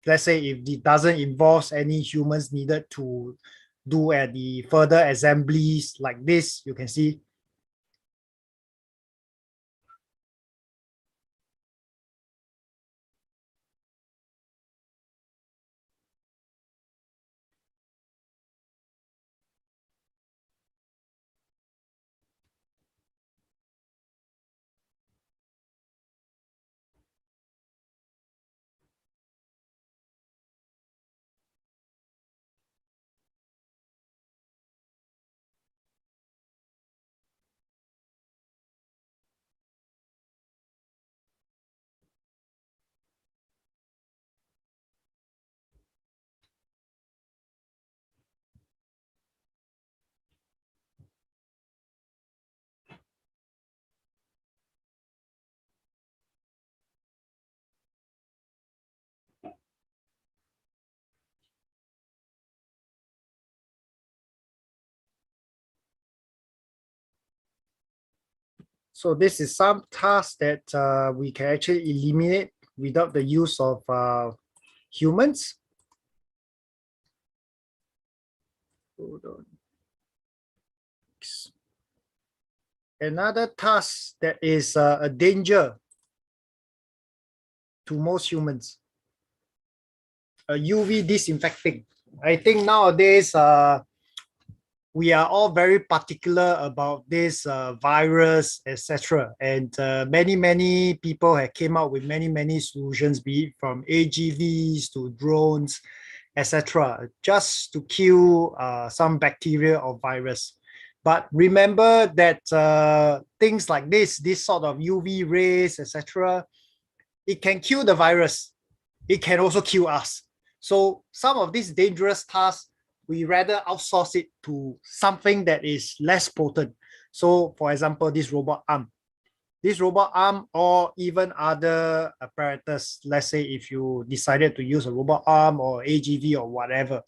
B: Let's say if it doesn't involve any humans needed to do at the further assemblies like this, you can see. So this is some tasks that we can actually eliminate without the use of humans. Hold on. Another task that is a danger to most humans, UV disinfecting. I think nowadays we are all very particular about this virus, etc. And many people have came out with many solutions, be it from AGVs to drones, etc., just to kill some bacteria or virus. But remember that things like this sort of UV rays, etc., it can kill the virus. It can also kill us. So some of these dangerous tasks, we rather outsource it to something that is less potent. So for example, this robot arm, or even other apparatus. Let's say if you decided to use a robot arm or AGV or whatever,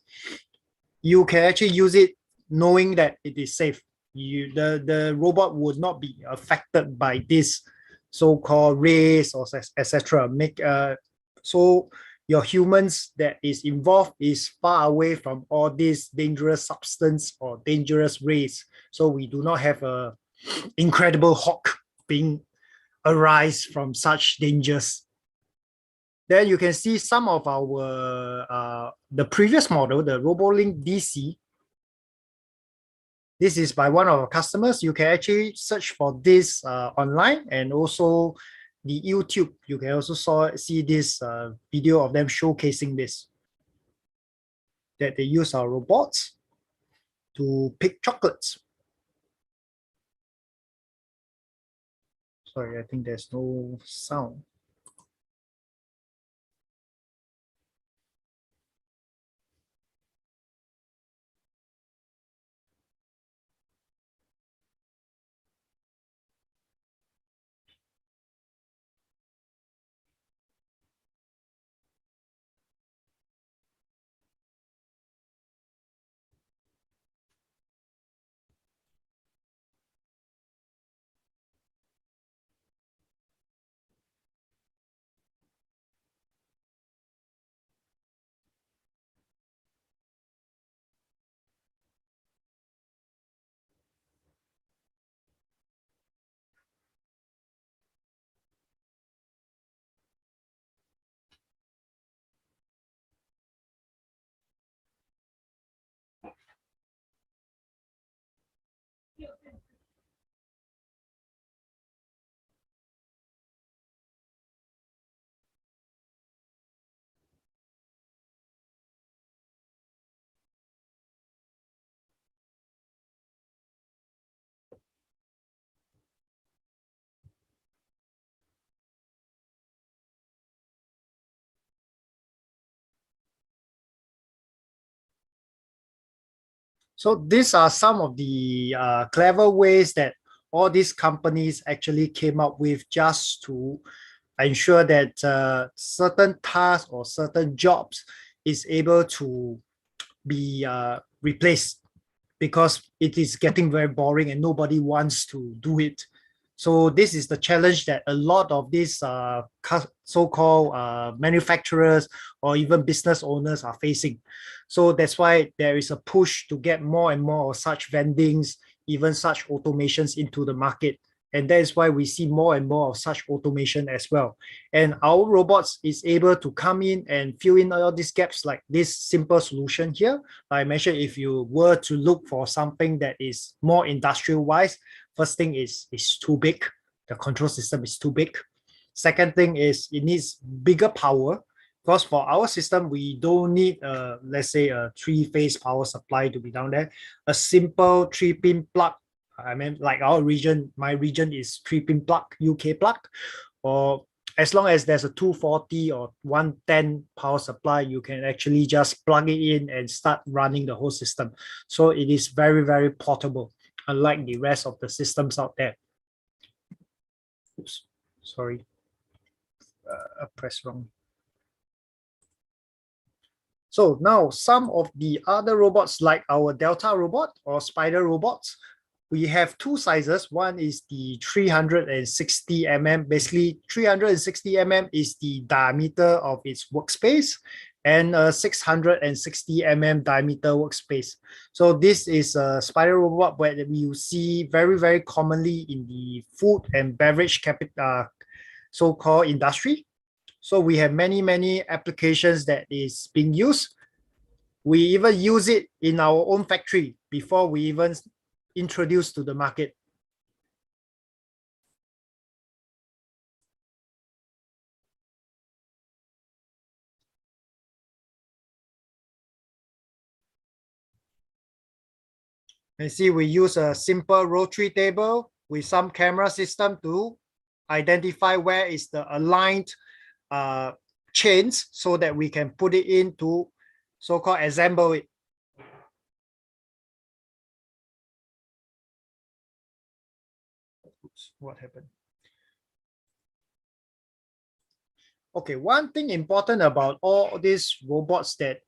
B: you can actually use it knowing that it is safe. The robot would not be affected by this so-called rays or etc. So your humans that is involved is far away from all these dangerous substance or dangerous rays. So we do not have a incredible hawk being arise from such dangers. Then you can see some of our the previous model, the robolink DC. This is by one of our customers. You can actually search for this online, and also the YouTube. You can also see this video of them showcasing this, that they use our robots to pick chocolates. Sorry, I think there's no sound. So these are some of the clever ways that all these companies actually came up with just to ensure that certain tasks or certain jobs is able to be replaced, because it is getting very boring and nobody wants to do it. So this is the challenge that a lot of these so-called manufacturers or even business owners are facing. So that's why there is a push to get more and more of such vendings, even such automations into the market. And that is why we see more and more of such automation as well. And our robots is able to come in and fill in all these gaps, like this simple solution here. I mentioned, if you were to look for something that is more industrial wise, first thing is too big. The control system is too big. Second thing is it needs bigger power, because for our system, we don't need, let's say, a 3-phase power supply to be down there. A simple 3-pin plug, I mean, like our region, my region is 3-pin plug, UK plug, or as long as there's a 240 or 110 power supply, you can actually just plug it in and start running the whole system. So it is very, very portable, unlike the rest of the systems out there. Oops, sorry, I pressed wrong. So now some of the other robots, like our Delta robot or Spider robots, we have two sizes. One is the 360 mm. Basically, 360 mm is the diameter of its workspace, and a 660 mm diameter workspace. So this is a Spider robot where you see very, very commonly in the food and beverage so-called industry. So we have many, many applications that is being used. We even use it in our own factory before we even introduce to the market. And see, we use a simple rotary table with some camera system to identify where is the aligned chains, so that we can put it into so-called assemble it. Oops, what happened? Okay, one thing important about all these robots that,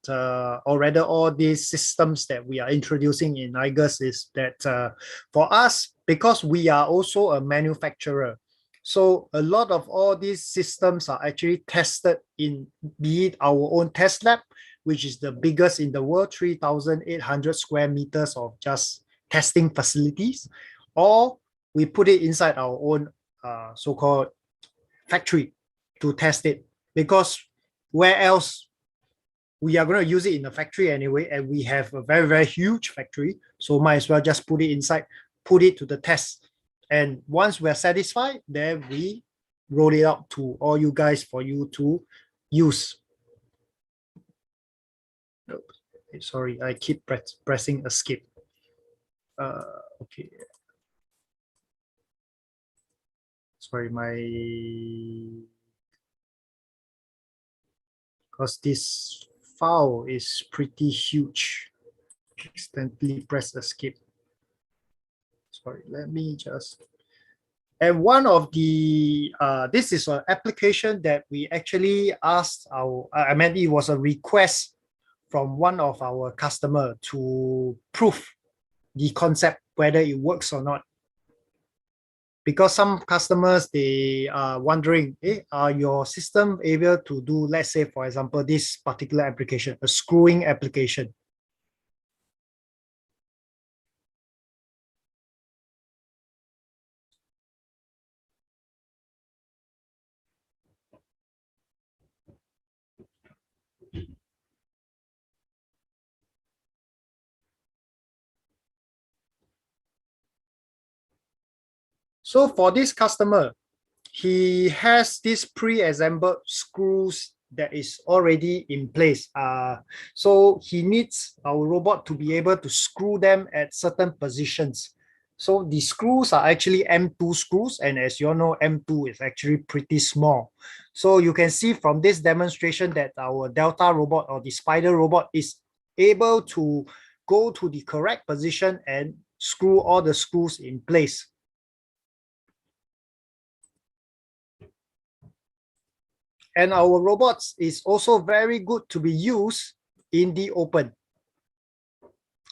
B: or rather all these systems that we are introducing in igus is that for us, because we are also a manufacturer, so a lot of all these systems are actually tested in, be it our own test lab, which is the biggest in the world, 3,800 square meters of just testing facilities, or we put it inside our own so-called factory to test it, because where else we are going to use it in the factory anyway, and we have a very, very huge factory, so might as well just put it inside, put it to the test. And once we're satisfied, then we roll it out to all you guys for you to use. Sorry, I keep pressing escape. Okay. Sorry, because this file is pretty huge. Accidentally press escape. Sorry, let me just. And one of the, this is an application that we actually asked I mean, it was a request from one of our customer to prove the concept, whether it works or not. Because some customers, they are wondering, are your system able to do, let's say, for example, this particular application, a screwing application? So for this customer, he has this pre-assembled screws that is already in place. So he needs our robot to be able to screw them at certain positions. So the screws are actually M2 screws, and as you all know, M2 is actually pretty small. So you can see from this demonstration that our Delta robot or the Spider robot is able to go to the correct position and screw all the screws in place. And our robots is also very good to be used in the open,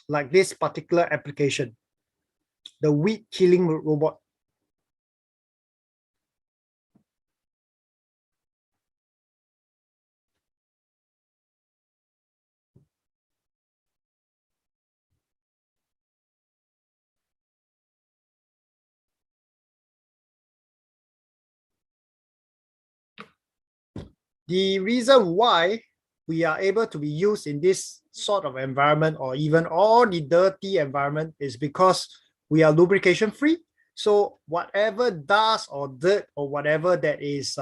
B: like this particular application, the weed killing robot. The reason why we are able to be used in this sort of environment, or even all the dirty environment, is because we are lubrication free. So whatever dust or dirt or whatever that is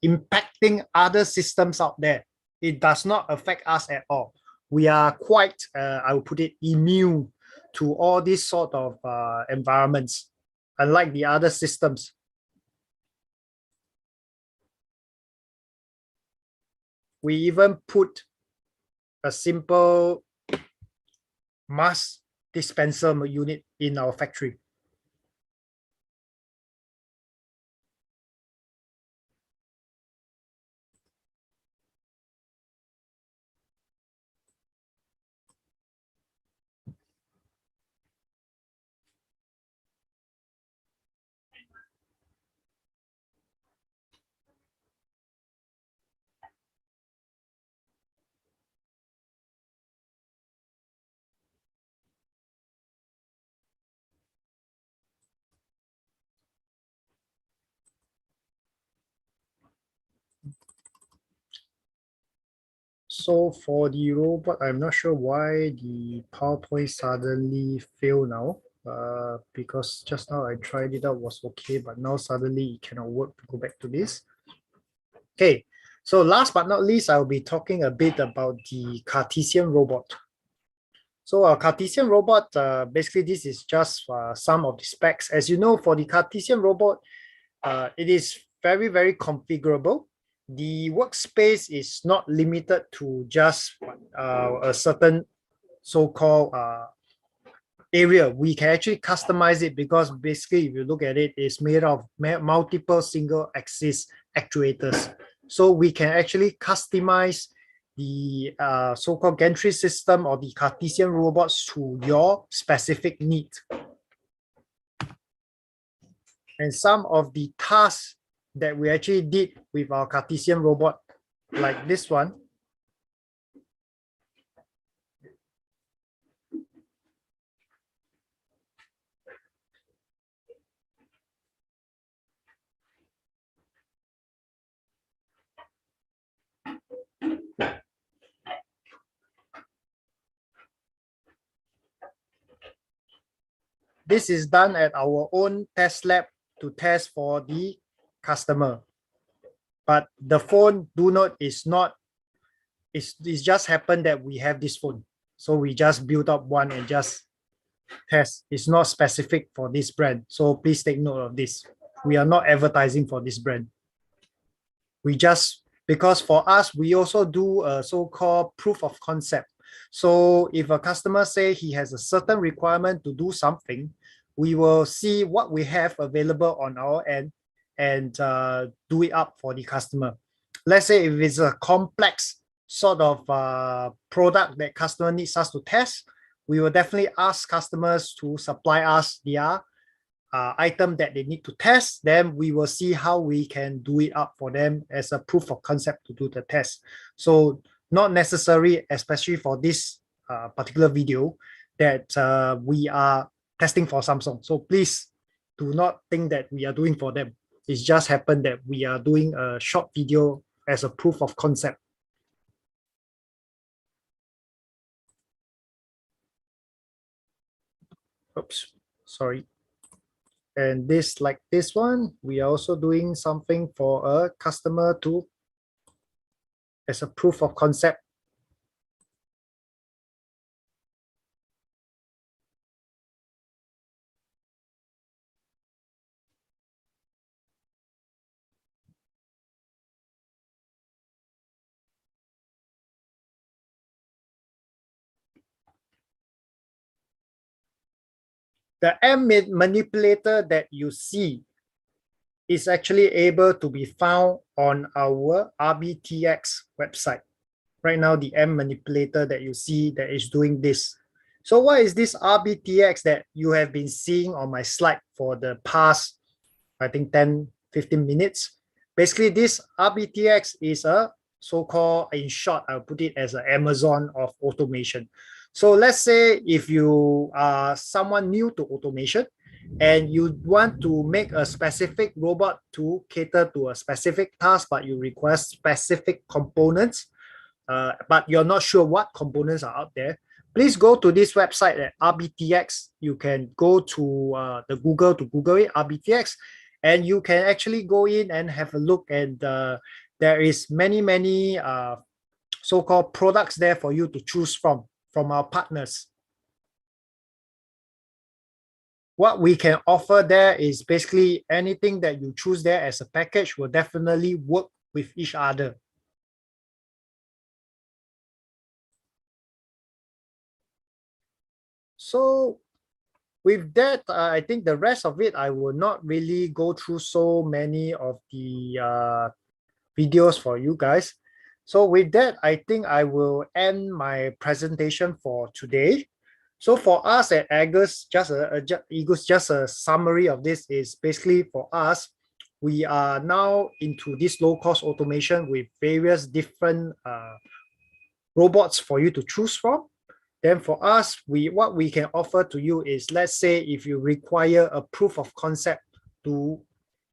B: impacting other systems out there, it does not affect us at all. We are quite, I will put it, immune to all these sort of environments, unlike the other systems. We even put a simple mass dispenser unit in our factory. So for the robot, I'm not sure why the PowerPoint suddenly failed now. Because just now I tried it out, was okay, but now suddenly it cannot work to go back to this. Okay, so last but not least, I'll be talking a bit about the Cartesian robot. So our Cartesian robot, basically this is just some of the specs. As you know, for the Cartesian robot, it is very, very configurable. The workspace is not limited to just a certain so-called area. We can actually customize it, because basically if you look at it, it's made of multiple single axis actuators. So we can actually customize the so-called gantry system or the Cartesian robots to your specific need. And some of the tasks that we actually did with our Cartesian robot, like this one, this is done at our own test lab to test for the customer. But the phone it's just happened that we have this phone. So we just built up one and just test. It's not specific for this brand. So please take note of this. We are not advertising for this brand. Because for us, we also do a so-called proof of concept. So if a customer say he has a certain requirement to do something, we will see what we have available on our end and do it up for the customer. Let's say if it's a complex sort of product that customer needs us to test, we will definitely ask customers to supply us their item that they need to test. Then we will see how we can do it up for them as a proof of concept to do the test. So not necessary, especially for this particular video, that we are testing for Samsung. So please do not think that we are doing for them. It's just happened that we are doing a short video as a proof of concept. Oops, sorry. And this, like this one, we are also doing something for a customer to as a proof of concept. The M manipulator that you see is actually able to be found on our RBTX website. Right now, the M manipulator that you see that is doing this. So what is this RBTX that you have been seeing on my slide for the past, I think 10, 15 minutes? Basically, this RBTX is a so-called, in short, I'll put it as an Amazon of automation. So let's say if you are someone new to automation and you want to make a specific robot to cater to a specific task, but you request specific components, but you're not sure what components are out there, please go to this website at RBTX. You can go to the Google to Google it, RBTX, and you can actually go in and have a look. And there is many so-called products there for you to choose from our partners. What we can offer there is basically anything that you choose there as a package will definitely work with each other. So with that, I think the rest of it, I will not really go through so many of the videos for you guys. So with that, I think I will end my presentation for today. So for us at igus, just a summary of this is basically for us, we are now into this low-cost automation with various different robots for you to choose from. Then for us, what we can offer to you is, let's say if you require a proof of concept to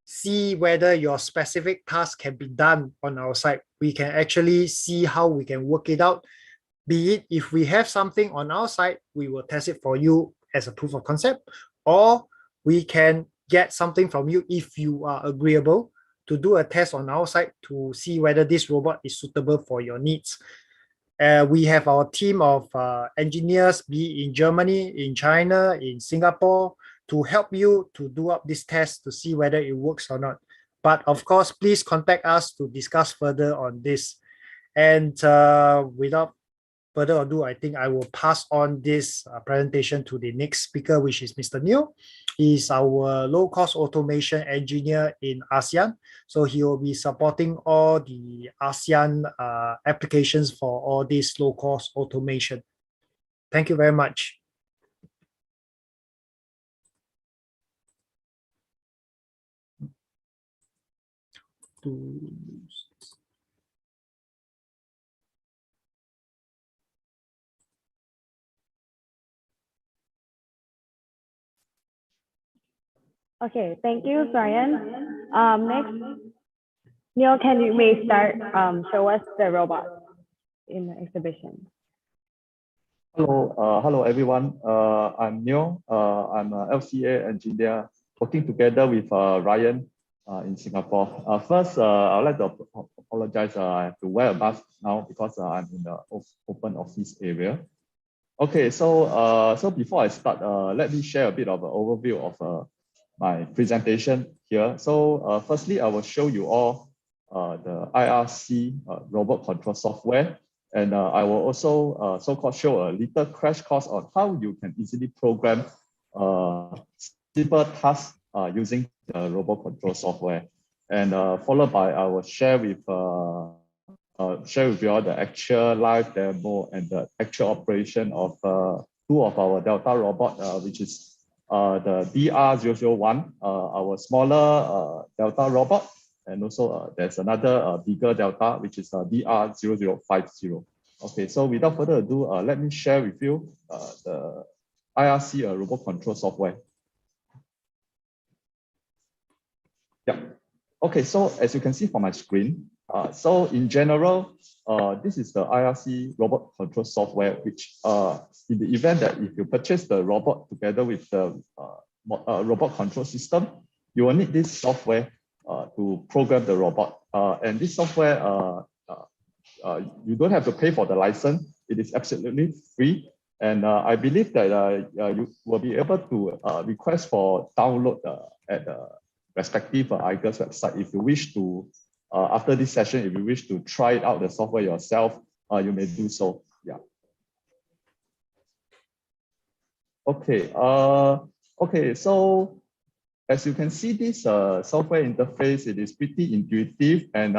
B: see whether your specific task can be done on our site, we can actually see how we can work it out. Be it if we have something on our site, we will test it for you as a proof of concept, or we can get something from you if you are agreeable to do a test on our site to see whether this robot is suitable for your needs. We have our team of engineers, be in Germany, in China, in Singapore, to help you to do up this test to see whether it works or not. But of course, please contact us to discuss further on this. And without further ado, I think I will pass on this presentation to the next speaker, which is Mr. Neil. He's our low-cost automation engineer in ASEAN. So he will be supporting all the ASEAN applications for all this low-cost automation. Thank you very much.
A: Okay, thank you, Brian. Next, Neil, can you may start show us the robot in the exhibition?
D: Hello everyone. I'm Neo. I'm an LCA engineer working together with Ryan in Singapore. First, I'd like to apologize. I have to wear a mask now because I'm in the open office area. Okay, so before I start, let me share a bit of an overview of my presentation here. So firstly, I will show you all the IRC robot control software. And I will also so-called show a little crash course on how you can easily program simple tasks using the robot control software. And followed by I will share with you all the actual live demo and the actual operation of two of our Delta robot, which is the DR001, our smaller Delta robot. And also there's another bigger Delta, which is DR0050. Okay, so without further ado, let me share with you the IRC robot control software. Yeah. Okay, so as you can see from my screen, so in general, this is the IRC robot control software, which in the event that if you purchase the robot together with the robot control system, you will need this software to program the robot. And this software, you don't have to pay for the license. It is absolutely free. And I believe that you will be able to request for download at the respective igus website if you wish to, after this session, if you wish to try out the software yourself, you may do so. Yeah. Okay. Okay, so as you can see, this software interface, it is pretty intuitive. And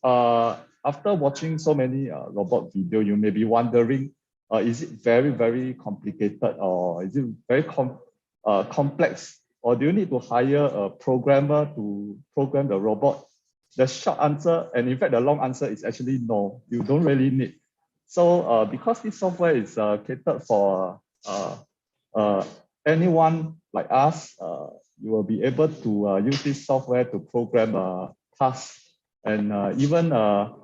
D: after watching so many robot videos, you may be wondering, is it very, very complicated, or is it very complex? Or do you need to hire a programmer to program the robot? The short answer, and in fact, the long answer is actually no, you don't really need. So because this software is catered for anyone like us, you will be able to use this software to program tasks and even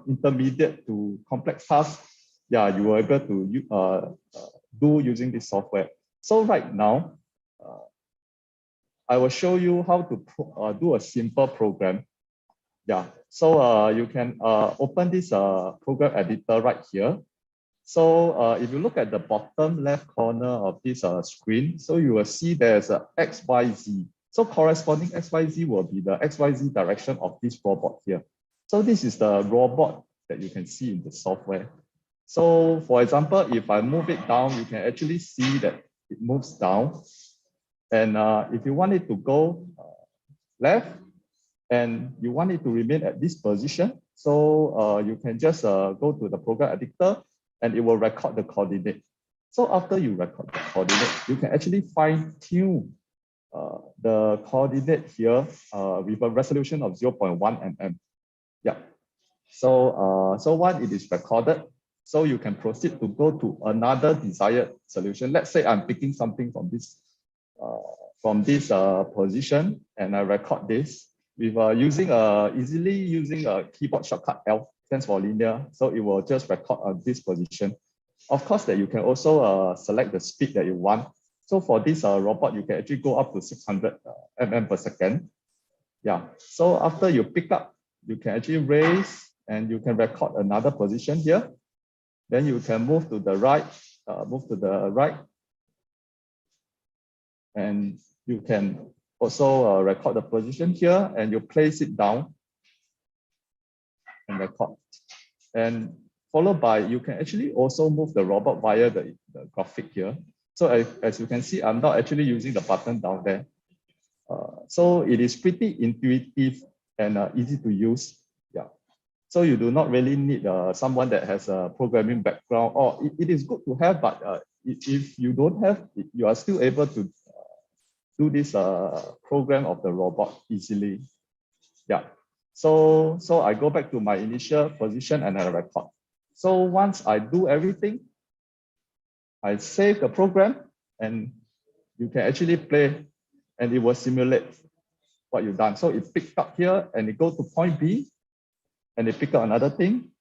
D: intermediate to complex tasks. Yeah, you will be able to do using this software. So right now, I will show you how to do a simple program. Yeah, so you can open this program editor right here. So if you look at the bottom left corner of this screen, so you will see there's a XYZ. So corresponding XYZ will be the XYZ direction of this robot here. So this is the robot that you can see in the software. So for example, if I move it down, you can actually see that it moves down. And if you want it to go left and you want it to remain at this position, so you can just go to the program editor and it will record the coordinate. So after you record the coordinate, you can actually fine-tune the coordinate here with a resolution of 0.1 mm. Yeah. So once it is recorded, so you can proceed to go to another desired solution. Let's say I'm picking something from this position, and I record this with easily using a keyboard shortcut L, stands for linear. So it will just record on this position. Of course, that you can also select the speed that you want. So for this robot, you can actually go up to 600 mm per second. Yeah. So after you pick up, you can actually raise and you can record another position here. Then you can move to the right, and you can also record the position here, and you place it down and record. And followed by, you can actually also move the robot via the graphic here. So as you can see, I'm not actually using the button down there. So it is pretty intuitive and easy to use. Yeah. So you do not really need someone that has a programming background, or it is good to have, but if you don't have, you are still able to do this program of the robot easily. Yeah. So I go back to my initial position and I record. So once I do everything, I save the program, and you can actually play, and it will simulate what you've done. So it picked up here and it goes to point B, and it pick up another thing,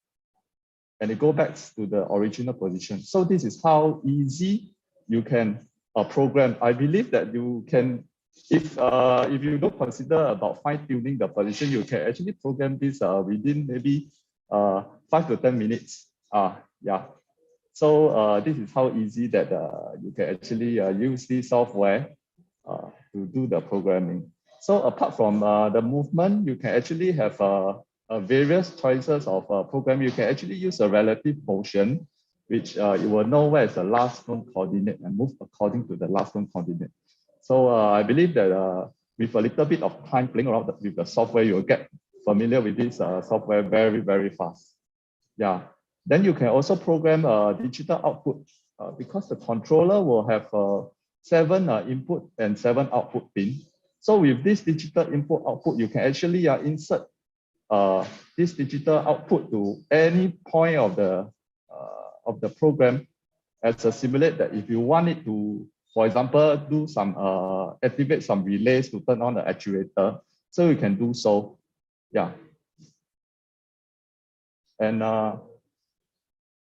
D: and it goes back to the original position. So this is how easy you can program. I believe that you can, if you don't consider about fine-tuning the position, you can actually program this within maybe 5 to 10 minutes. Yeah. So this is how easy that you can actually use this software to do the programming. So apart from the movement, you can actually have various choices of program. You can actually use a relative motion, which you will know where is the last known coordinate and move according to the last known coordinate. So I believe that with a little bit of time playing around with the software, you'll get familiar with this software very, very fast. Yeah. Then you can also program digital output because the controller will have 7 input and 7 output pin. So with this digital input output, you can actually insert this digital output to any point of the program as a simulate that if you want it to, for example, do some activate some relays to turn on the actuator, so you can do so. Yeah. And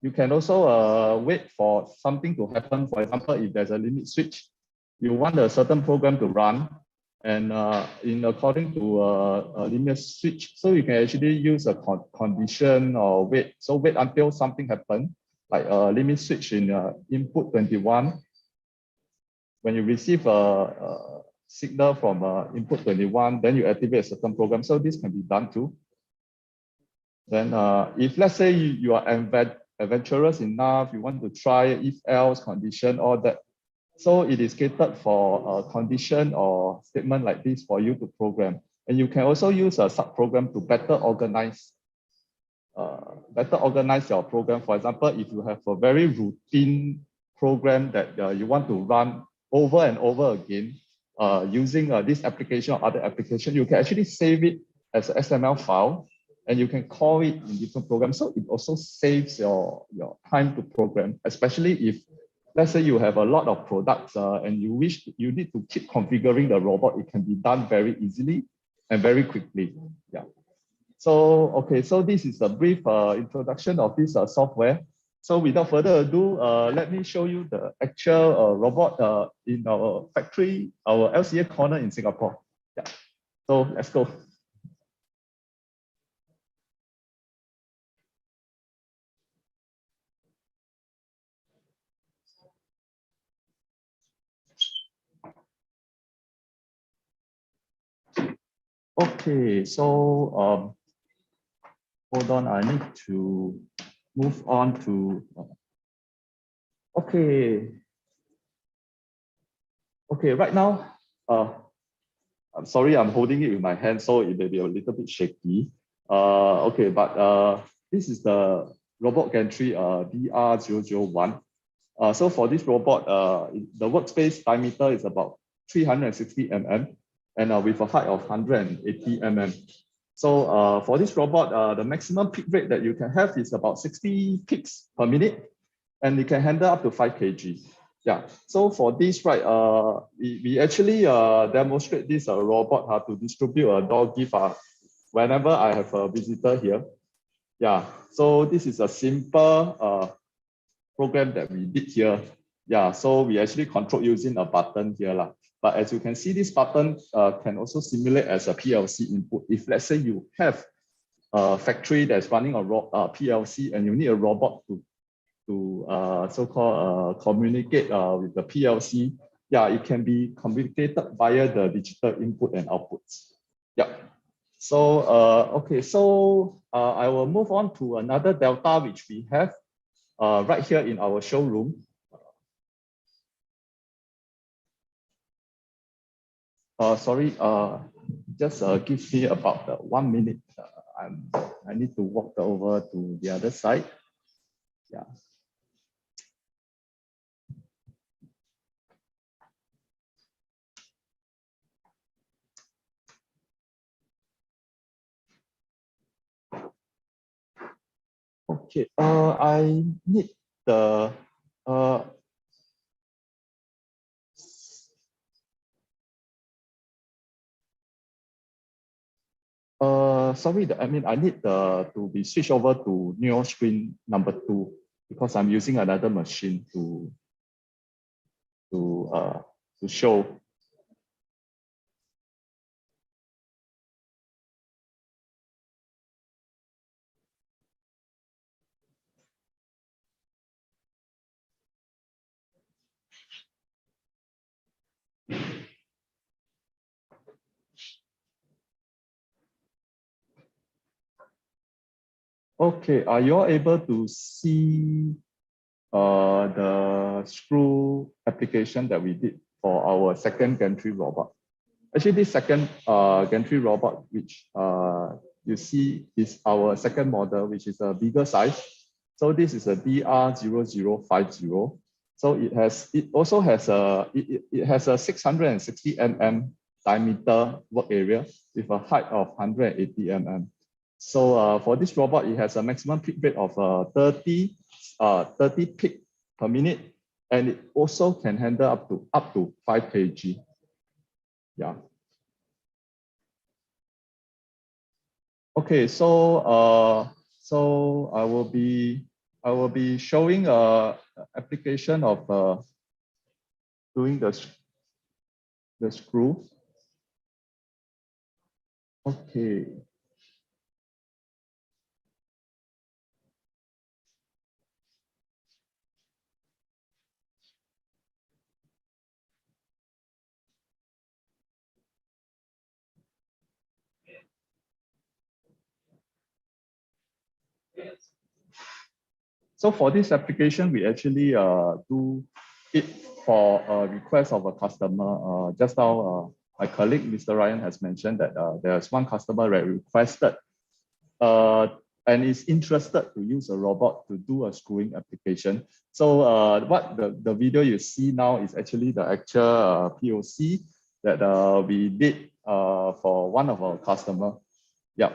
D: you can also wait for something to happen. For example, if there's a limit switch, you want a certain program to run, and according to a limit switch, so you can actually use a condition or wait. So wait until something happens, like a limit switch in input 21. When you receive a signal from input 21, then you activate a certain program. So this can be done too. Then if let's say you are adventurous enough, you want to try if else condition, all that. So it is catered for a condition or statement like this for you to program. And you can also use a subprogram to better organize your program. For example, if you have a very routine program that you want to run over and over again using this application or other application, you can actually save it as an XML file, and you can call it in different programs. So it also saves your time to program, especially if, let's say you have a lot of products and you need to keep configuring the robot. It can be done very easily and very quickly. Yeah. So, okay, so this is a brief introduction of this software. So without further ado, let me show you the actual robot in our factory, our LCA corner in Singapore. Yeah. So let's go. Okay, so hold on, I need to move on to, okay, right now, I'm sorry, I'm holding it with my hand, so it may be a little bit shaky. Okay, but this is the robot gantry DR001. So for this robot, the workspace diameter is about 360 mm and with a height of 180 mm. So for this robot, the maximum peak rate that you can have is about 60 peaks per minute, and it can handle up to 5 kg. Yeah. So for this, right, we actually demonstrate this robot to distribute a dog gift whenever I have a visitor here. Yeah. So this is a simple program that we did here. Yeah. So we actually control using a button here. But as you can see, this button can also simulate as a PLC input. If let's say you have a factory that's running a PLC and you need a robot to so-called communicate with the PLC, yeah, it can be communicated via the digital input and outputs. Yeah. So okay, so I will move on to another Delta which we have right here in our showroom. Sorry, just give me about 1 minute. I need to walk over to the other side. Yeah. Okay, I need the Sorry, I mean, I need to be switched over to new screen number 2 because I'm using another machine to show. Okay, are you all able to see the screw application that we did for our second gantry robot? Actually, this second gantry robot, which you see is our second model, which is a bigger size. So this is a DR0050. So it also has a 660 mm diameter work area with a height of 180 mm. So for this robot, it has a maximum peak rate of 30 peak per minute, and it also can handle up to 5 kg. Yeah. Okay, so I will be showing application of doing the screw. Okay. So for this application, we actually do it for a request of a customer. Just now, my colleague, Mr. Ryan, has mentioned that there's one customer that requested and is interested to use a robot to do a screwing application. So what the video you see now is actually the actual POC that we did for one of our customer. Yeah.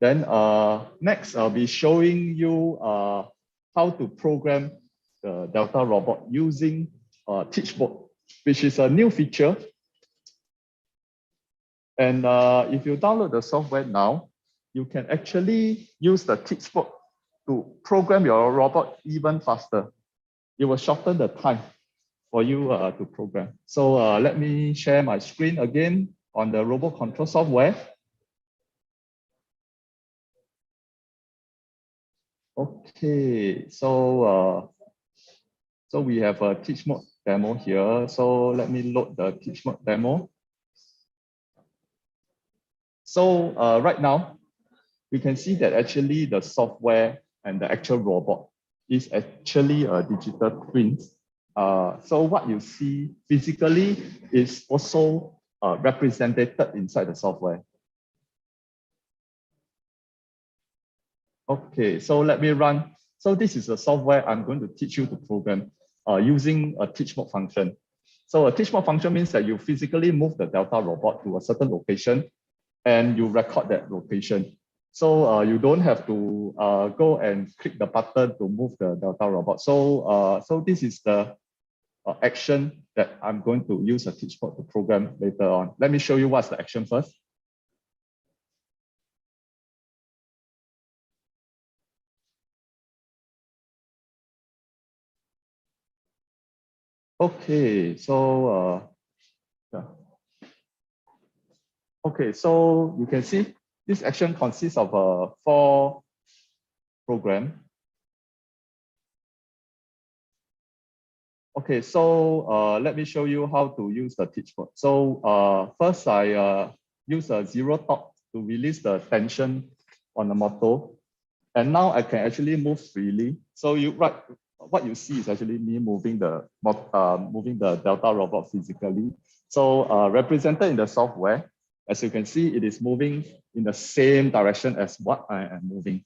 D: Then next, I'll be showing you how to program the Delta robot using Teachbook, which is a new feature. And if you download the software now, you can actually use the Teachbook to program your robot even faster. It will shorten the time for you to program. So let me share my screen again on the robot control software. Okay, so we have a teach mode demo here. So let me load the teach mode demo. So right now, we can see that actually the software and the actual robot is actually a digital twin. So what you see physically is also represented inside the software. Okay, so let me run. So this is the software I'm going to teach you to program using a teach mode function. So a teach mode function means that you physically move the Delta robot to a certain location and you record that location. So you don't have to go and click the button to move the Delta robot. So, so this is the action that I'm going to use a teach mode to program later on. Let me show you what's the action first. Okay, so yeah. Okay, so you can see this action consists of 4 programs. Okay, so let me show you how to use the teach mode. So first I use a 0 torque to release the tension on the motor. And now I can actually move freely. So what you see is actually me moving the Delta robot physically. So represented in the software, as you can see, it is moving in the same direction as what I am moving.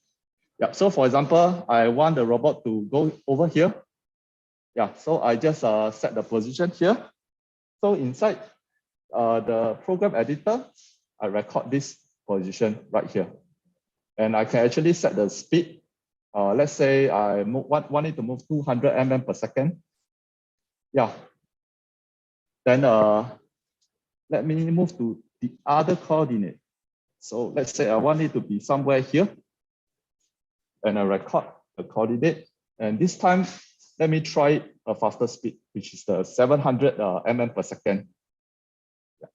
D: Yeah. So for example, I want the robot to go over here. Yeah. So I just set the position here. So inside the program editor, I record this position right here. And I can actually set the speed. Let's say I want it to move 200 mm per second. Yeah. Then let me move to the other coordinate. So let's say I want it to be somewhere here, and I record the coordinate. And this time, let me try a faster speed, which is the 700 mm per second. Yeah.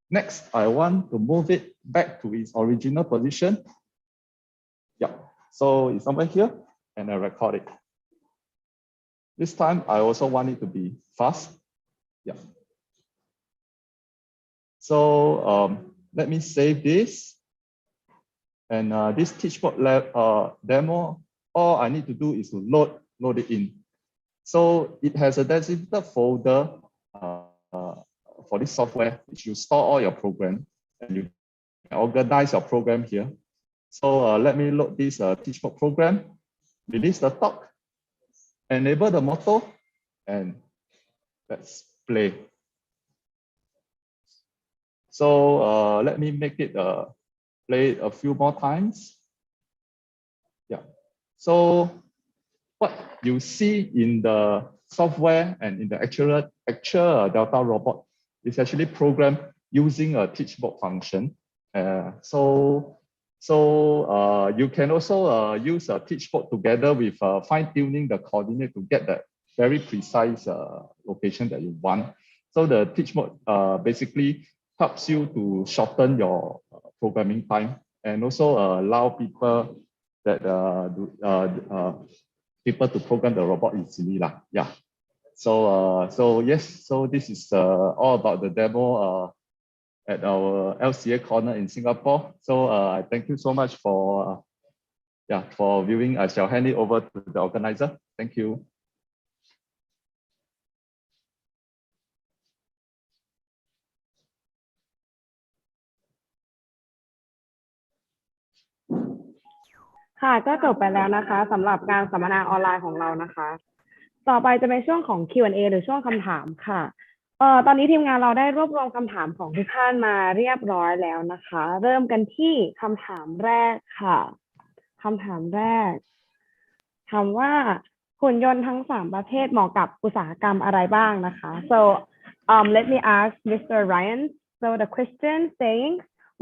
D: Next, I want to move it back to its original position. Yeah, so it's somewhere here, and I record it. This time, I also want it to be fast. Yeah. So let me save this. And this teach mode demo, all I need to do is to load it in. So it has a designated folder for this software, which you store all your program, and you can organize your program here. So let me load this teach mode program, release the talk, enable the motto, and let's play. So let me make it play a few more times. Yeah. So what you see in the software and in the actual Delta robot is actually programmed using a teach mode function. So you can also use a teach mode together with fine-tuning the coordinate to get the very precise location that you want. So the teach mode basically helps you to shorten your programming time and also allow people that people to program the robot easily lah. Yeah. So yes. So this is all about the demo at our LCA corner in Singapore. So I thank you so much for viewing. I shall hand it over to the organizer. Thank you.
A: ค่ะก็จบไปแล้วนะคะสำหรับการสัมมนาออนไลน์ของเรานะคะต่อไปจะเป็นช่วงของ Q&A หรือช่วงคำถามค่ะตอนนี้ทีมงานเราได้รวบรวมคำถามของทุกท่านมาเรียบร้อยแล้วนะคะเริ่มกันที่คำถามแรกค่ะคำถามแรกถามว่าหุ่นยนต์ทั้ง3ประเภทเหมาะกับอุตสาหกรรมอะไรบ้างนะคะ so let me ask Mr. Ryan so the question saying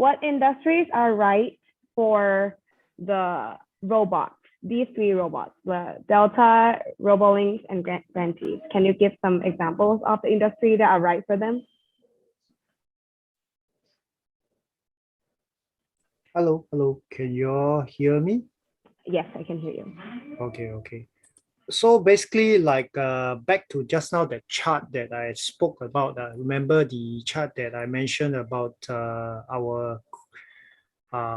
A: what industries are right for the robots, these 3 robots, the Delta, robolink, and Grantees. Can you give some examples of the industry that are right for them?
B: Hello. Can you all hear me?
A: Yes, I can hear you.
B: Okay. So basically, like back to just now that chart that I spoke about. Remember the chart that I mentioned about our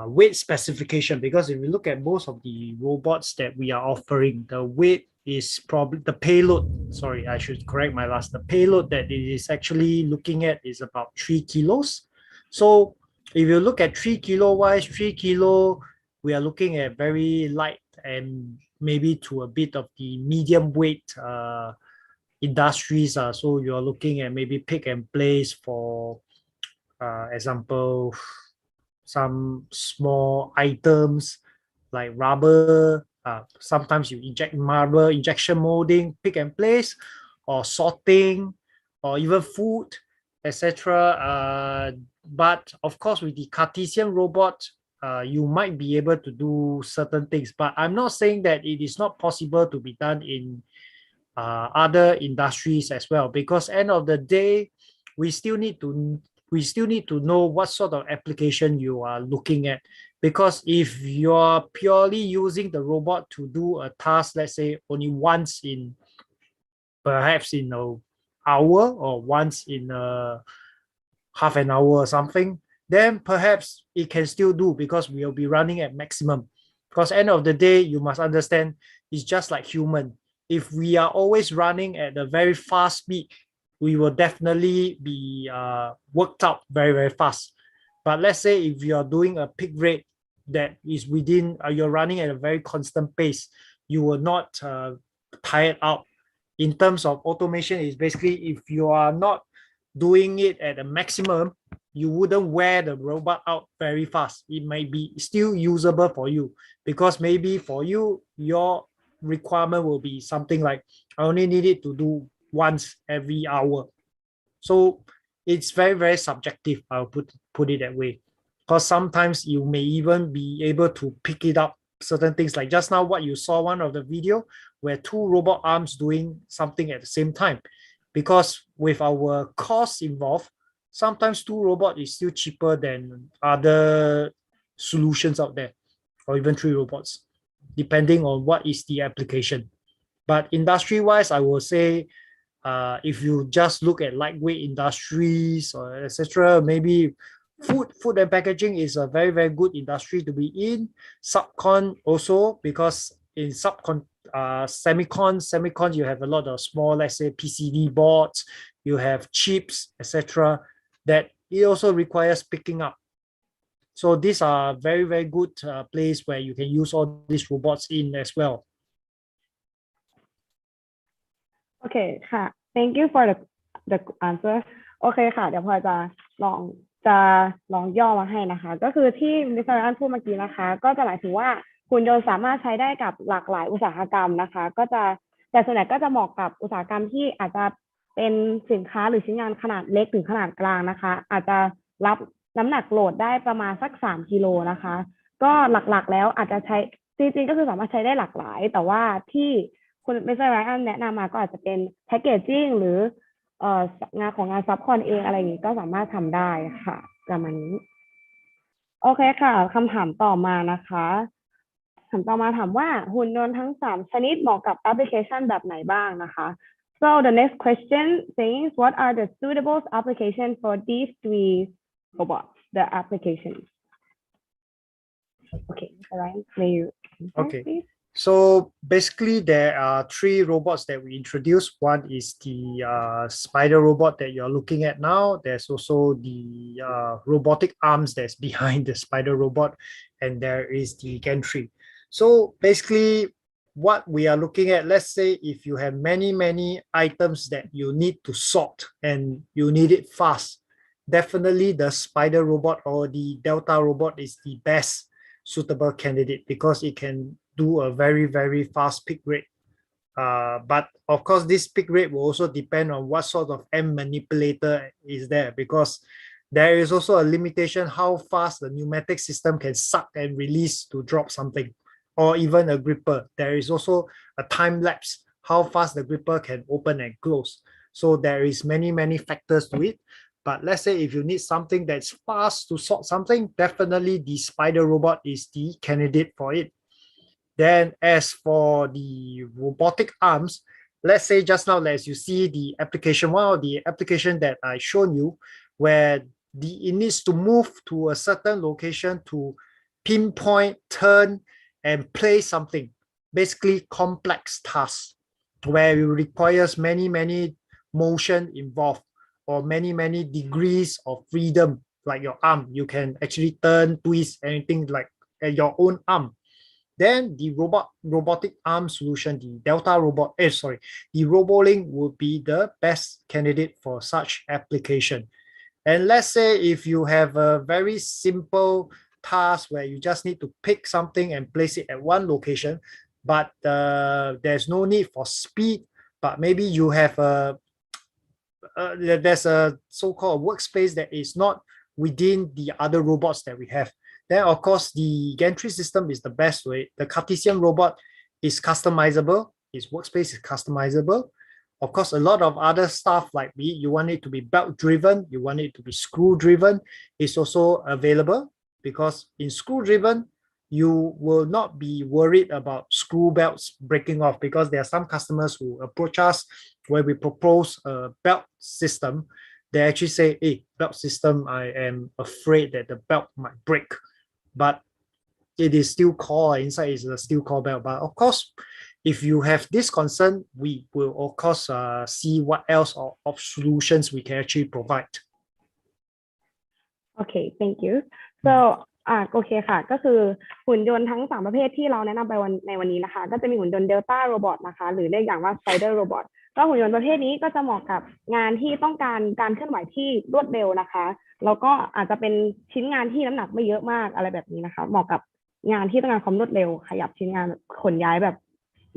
B: weight specification, because if you look at most of the robots that we are offering, the weight is probably the payload. Sorry, I should correct my last. The payload that it is actually looking at is about 3 kilos. So if you look at 3 kilo wise, 3 kilo, we are looking at very light and maybe to a bit of the medium weight industries. So you are looking at maybe pick and place for example, some small items like rubber, sometimes you inject marble, injection molding, pick and place, or sorting, or even food, etc. But of course, with the Cartesian robot, you might be able to do certain things, but I'm not saying that it is not possible to be done in other industries as well, because end of the day, we still need to know what sort of application you are looking at. Because if you're purely using the robot to do a task, let's say only once in perhaps in an hour or once in half an hour or something, then perhaps it can still do, because we'll be running at maximum. Because end of the day, you must understand, it's just like human. If we are always running at a very fast speed, we will definitely be worked out very, very fast. But let's say if you are doing a peak rate that is within, you're running at a very constant pace, you will not tire out. In terms of automation, is basically if you are not doing it at a maximum, you wouldn't wear the robot out very fast. It might be still usable for you, because maybe for you, your requirement will be something like, I only need it to do once every hour. So it's very subjective. I'll put it that way, because sometimes you may even be able to pick it up certain things, like just now what you saw one of the video where two robot arms doing something at the same time, because with our costs involved, sometimes two robots is still cheaper than other solutions out there, or even three robots, depending on what is the application. But industry wise, I will say if you just look at lightweight industries or etc., maybe food and packaging is a very good industry to be in. Subcon also, because in semicon you have a lot of small, let's say PCB boards, you have chips, etc., that it also requires picking up. So these are very good place where you can use all these robots in as well.
A: Okay ค่ะ thank you for the answer โอเคค่ะเดี๋ยวพอจะลองย่อมาให้นะคะก็คือที่มิสเตอร์อันพูดเมื่อกี้นะคะก็จะหมายถึงว่าหุ่นยนต์สามารถใช้ได้กับหลากหลายอุตสาหกรรมนะคะก็จะแต่ส่วนใหญ่ก็จะเหมาะกับอุตสาหกรรมที่อาจจะเป็นสินค้าหรือชิ้นงานขนาดเล็กถึงขนาดกลางนะคะอาจจะรับน้ำหนักโหลดได้ประมาณสัก3 กิโลนะคะก็หลักๆแล้วอาจจะใช้จริงๆก็คือสามารถใช้ได้หลากหลายแต่ว่าที่คุณมิสเตอร์ไรอันแนะนำมาก็อาจจะเป็นแพคเกจจิ้งหรืองานของงานซับคอนเองอะไรอย่างนี้ก็สามารถทำได้ค่ะประมาณนี้โอเคค่ะคำถามต่อมานะคะคำต่อมาถามว่าหุ่นยนต์ทั้ง3ชนิดเหมาะกับแอปพลิเคชันแบบไหนบ้างนะคะ so the next question says what are the suitable applications for these 3 robots the applications okay Ryan may you
B: Okay.
A: please?
B: So basically, there are 3 robots that we introduced. One is the spider robot that you're looking at now. There's also the robotic arms that's behind the spider robot, and there is the gantry. So basically, what we are looking at, let's say if you have many items that you need to sort and you need it fast, definitely the spider robot or the delta robot is the best suitable candidate, because it can do a very fast pick rate. But of course, this pick rate will also depend on what sort of M manipulator is there, because there is also a limitation how fast the pneumatic system can suck and release to drop something, or even a gripper. There is also a time lapse, how fast the gripper can open and close. So there is many factors to it. But let's say if you need something that's fast to sort something, definitely the spider robot is the candidate for it. Then as for the robotic arms, let's say just now, as you see the application, one of the application that I shown you, where it needs to move to a certain location to pinpoint, turn, and place something, basically complex tasks, where it requires many motion involved, or many degrees of freedom, like your arm. You can actually turn, twist, anything like your own arm. Then the robotic arm solution, the Delta robot, the robolink would be the best candidate for such application. And let's say if you have a very simple task where you just need to pick something and place it at one location, but there's no need for speed, but maybe you have there's a so-called workspace that is not within the other robots that we have. Then, of course, the gantry system is the best way. The Cartesian robot is customizable. Its workspace is customizable. Of course, a lot of other stuff like you want it to be belt-driven, you want it to be screw-driven, is also available, because in screw-driven, you will not be worried about screw belts breaking off, because there are some customers who approach us where we propose a belt system. They actually say, hey, belt system, I am afraid that the belt might break. But it is still core, inside is a steel core belt. But of course, if you have this concern, we will of course see what else of solutions we can actually provide.
A: Okay, thank you. So โอเคค่ะก็คือหุ่นยนต์ทั้ง3ประเภทที่เราแนะนำไปในวันนี้นะคะก็จะมีหุ่นยนต์ Delta Robot นะคะหรือเรียกอย่างว่า Spider Robot ก็หุ่นยนต์ประเภทนี้ก็จะเหมาะกับงานที่ต้องการการเคลื่อนไหวที่รวดเร็วนะคะแล้วก็อาจจะเป็นชิ้นงานที่น้ำหนักไม่เยอะมากอะไรแบบนี้นะคะเหมาะกับงานที่ต้องการความรวดเร็วขยับชิ้นงานขนย้ายแบบ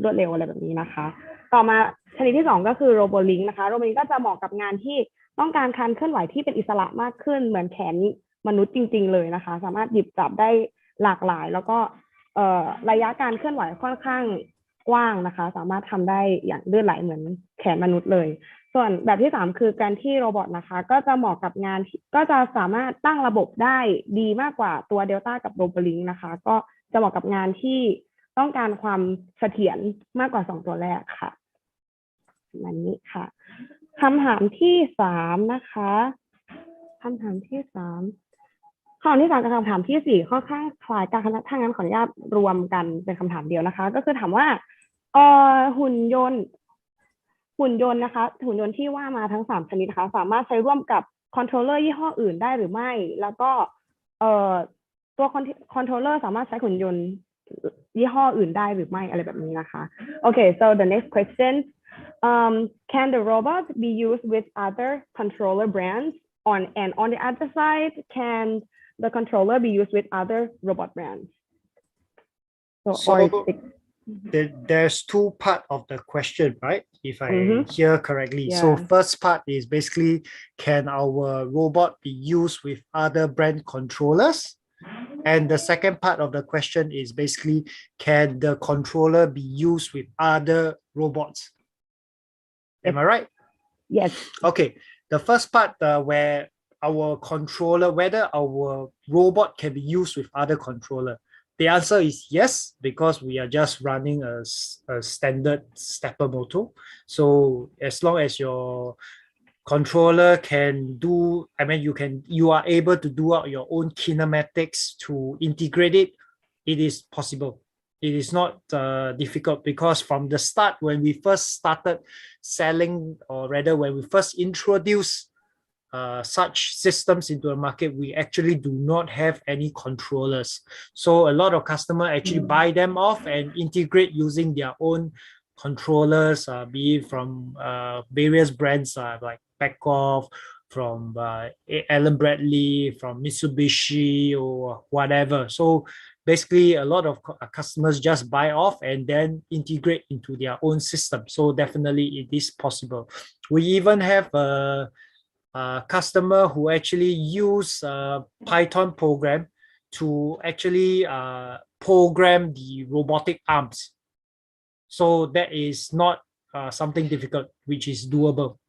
A: รวดเร็วอะไรแบบนี้นะคะต่อมาชนิดที่2ก็คือ robolink นะคะ robolink ก็จะเหมาะกับงานที่ ต้องการการเคลื่อนไหวที่เป็นอิสระมากขึ้นเหมือนแขนมนุษย์จริงๆเลยนะคะสามารถหยิบจับได้หลากหลายแล้วก็ระยะการเคลื่อนไหวค่อนข้างกว้างนะคะสามารถทำได้อย่างลื่นไหลเหมือนแขนมนุษย์เลยส่วนแบบที่3คือการที่โรบอทนะคะก็จะเหมาะกับงานก็จะสามารถตั้งระบบได้ดีมากกว่าตัวเดลต้ากับโรบอลิงนะคะก็จะเหมาะกับงานที่ต้องการความเสถียรมากกว่า2ตัวแรกค่ะแบบนี้ค่ะคำถามที่3นะคะคำถามที่3ข้อที่3กับคำถามที่4ค่อนข้างคล้ายกันถ้างั้นขออนุญาตรวมกันเป็นคำถามเดียวนะคะก็คือถามว่าหุ่นยนต์นะคะหุ่นยนต์ที่ว่ามาทั้ง3ชนิดนะคะสามารถใช้ร่วมกับคอนโทรลเลอร์ยี่ห้ออื่นได้หรือไม่แล้วก็ตัวคอนโทรลเลอร์สามารถใช้หุ่นยนต์ยี่ห้ออื่นได้หรือไม่อะไรแบบนี้นะคะโอเค so the next question can the robot be used with other controller brands and on the other side can the controller be used with other robot brands
B: there's two part of the question, right? If I hear correctly.
A: Yeah.
B: So first part is basically, can our robot be used with other brand controllers? And the second part of the question is basically, can the controller be used with other robots? Am I right?
A: Yes.
B: Okay. The first part where our controller, whether our robot can be used with other controller. The answer is yes, because we are just running a standard stepper motor. So as long as your controller can do, you are able to do out your own kinematics to integrate it, it is possible. It is not difficult, because from the start, when we first started selling, or rather when we first introduced such systems into the market, we actually do not have any controllers. So a lot of customers actually buy them off and integrate using their own controllers, be it from various brands like Backoff, from Allen Bradley, from Mitsubishi or whatever. So basically a lot of customers just buy off and then integrate into their own system. So definitely it is possible. We even have a customer who actually use Python program to actually program the robotic arms. So that is not something difficult, which is doable.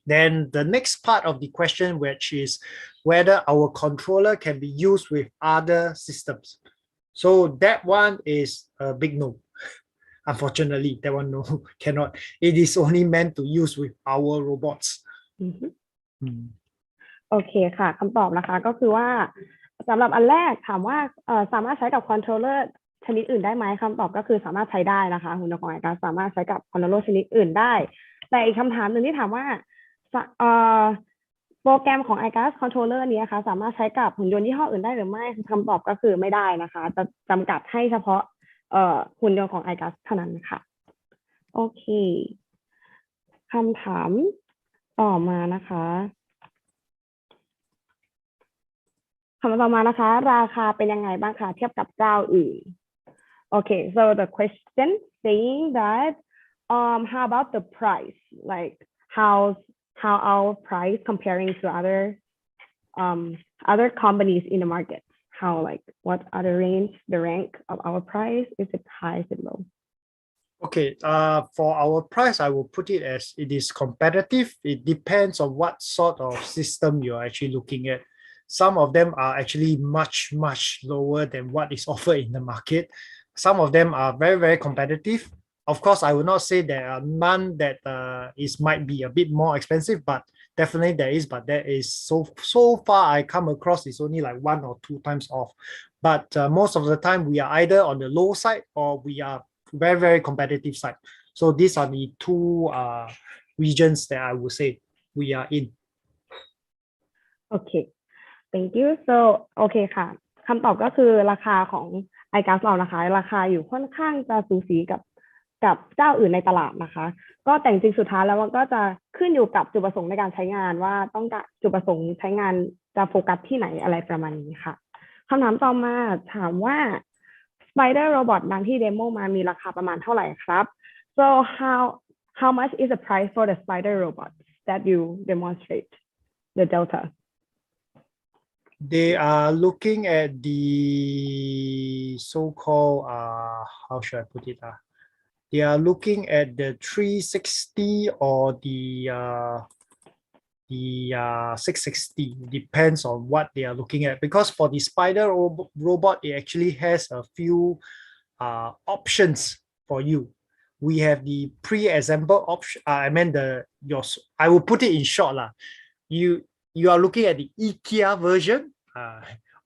B: Then the next part of the question, which is whether our controller can be used with other systems. So that one is a big no. Unfortunately, that one no, cannot. It is only meant to use with our robots.
A: โอเคค่ะคำตอบนะคะก็คือว่าสำหรับอันแรกถามว่าสามารถใช้กับคอนโทรลเลอร์ชนิดอื่นได้ไหมคำตอบก็คือสามารถใช้ได้นะคะหุ่นยนต์ของigusสามารถใช้กับคอนโทรลเลอร์ชนิดอื่นได้แต่อีกคำถามหนึ่งที่ถามว่าโปรแกรมของigus controller นี้นะคะสามารถใช้กับหุ่นยนต์ยี่ห้ออื่นได้หรือไม่คำตอบก็คือไม่ได้นะคะจะจำกัดให้เฉพาะหุ่นยนต์ของigusเท่านั้นค่ะโอเคคำถามต่อมานะคะคำต่อมานะคะราคาเป็นยังไงบ้างคะเทียบกับเจ้าอื่น Okay, so the question saying that how about the price, like how our price comparing to other companies in the market, how like what are the rank of our price, is it high, is it low?
B: Okay, for our price, I will put it as it is competitive. It depends on what sort of system you're actually looking at. Some of them are actually much lower than what is offered in the market. Some of them are very competitive. Of course, I will not say there are none that might be a bit more expensive, but definitely there is. But there is so far I come across is only like 1 or 2 times off. But most of the time we are either on the low side or we are very competitive side. So these are the 2 regions that I would say we are in.
A: Okay, thank you. So โอเคค่ะคำตอบก็คือราคาของigus เรานะคะราคาอยู่ค่อนข้างจะสูสีกับเจ้าอื่นในตลาดนะคะก็แต่จริงสุดท้ายแล้วมันก็จะขึ้นอยู่กับจุดประสงค์ในการใช้งานว่าต้องการจุดประสงค์ใช้งานจะโฟกัสที่ไหนอะไรประมาณนี้ค่ะคำถามต่อมาถามว่า Spider Robot ดังที่เดโมมามีราคาประมาณเท่าไหร่ครับ So how much is the price for the Spider Robot that you demonstrate the delta?
B: They are looking at the so-called, how should I put it? They are looking at the 360 or the 660, depends on what they are looking at. Because for the spider robot, it actually has a few options for you. We have the pre-assembled option. I will put it in short lah. You are looking at the IKEA version,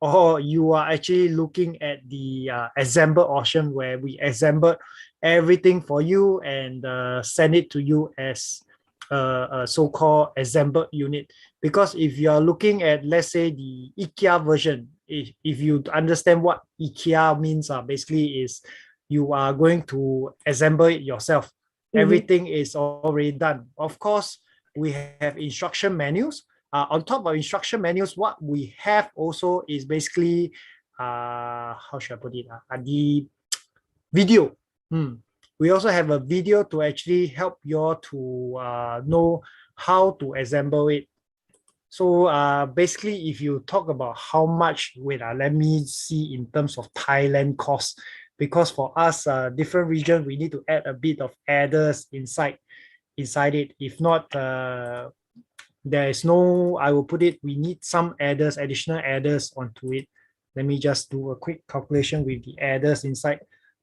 B: or you are actually looking at the assembled option where we assembled everything for you and send it to you as a so-called assembled unit. Because if you are looking at, let's say, the IKEA version, if you understand what IKEA means, basically is you are going to assemble it yourself. Everything is already done. Of course, we have instruction manuals. On top of instruction manuals, what we have also is basically, how should I put it? The video. We also have a video to actually help you all to know how to assemble it. So basically, if you talk about how much, wait, let me see in terms of Thailand cost, because for us, different region, we need to add a bit of adders inside it. If not, there is no, I will put it, we need some adders, additional adders onto it. Let me just do a quick calculation with the adders inside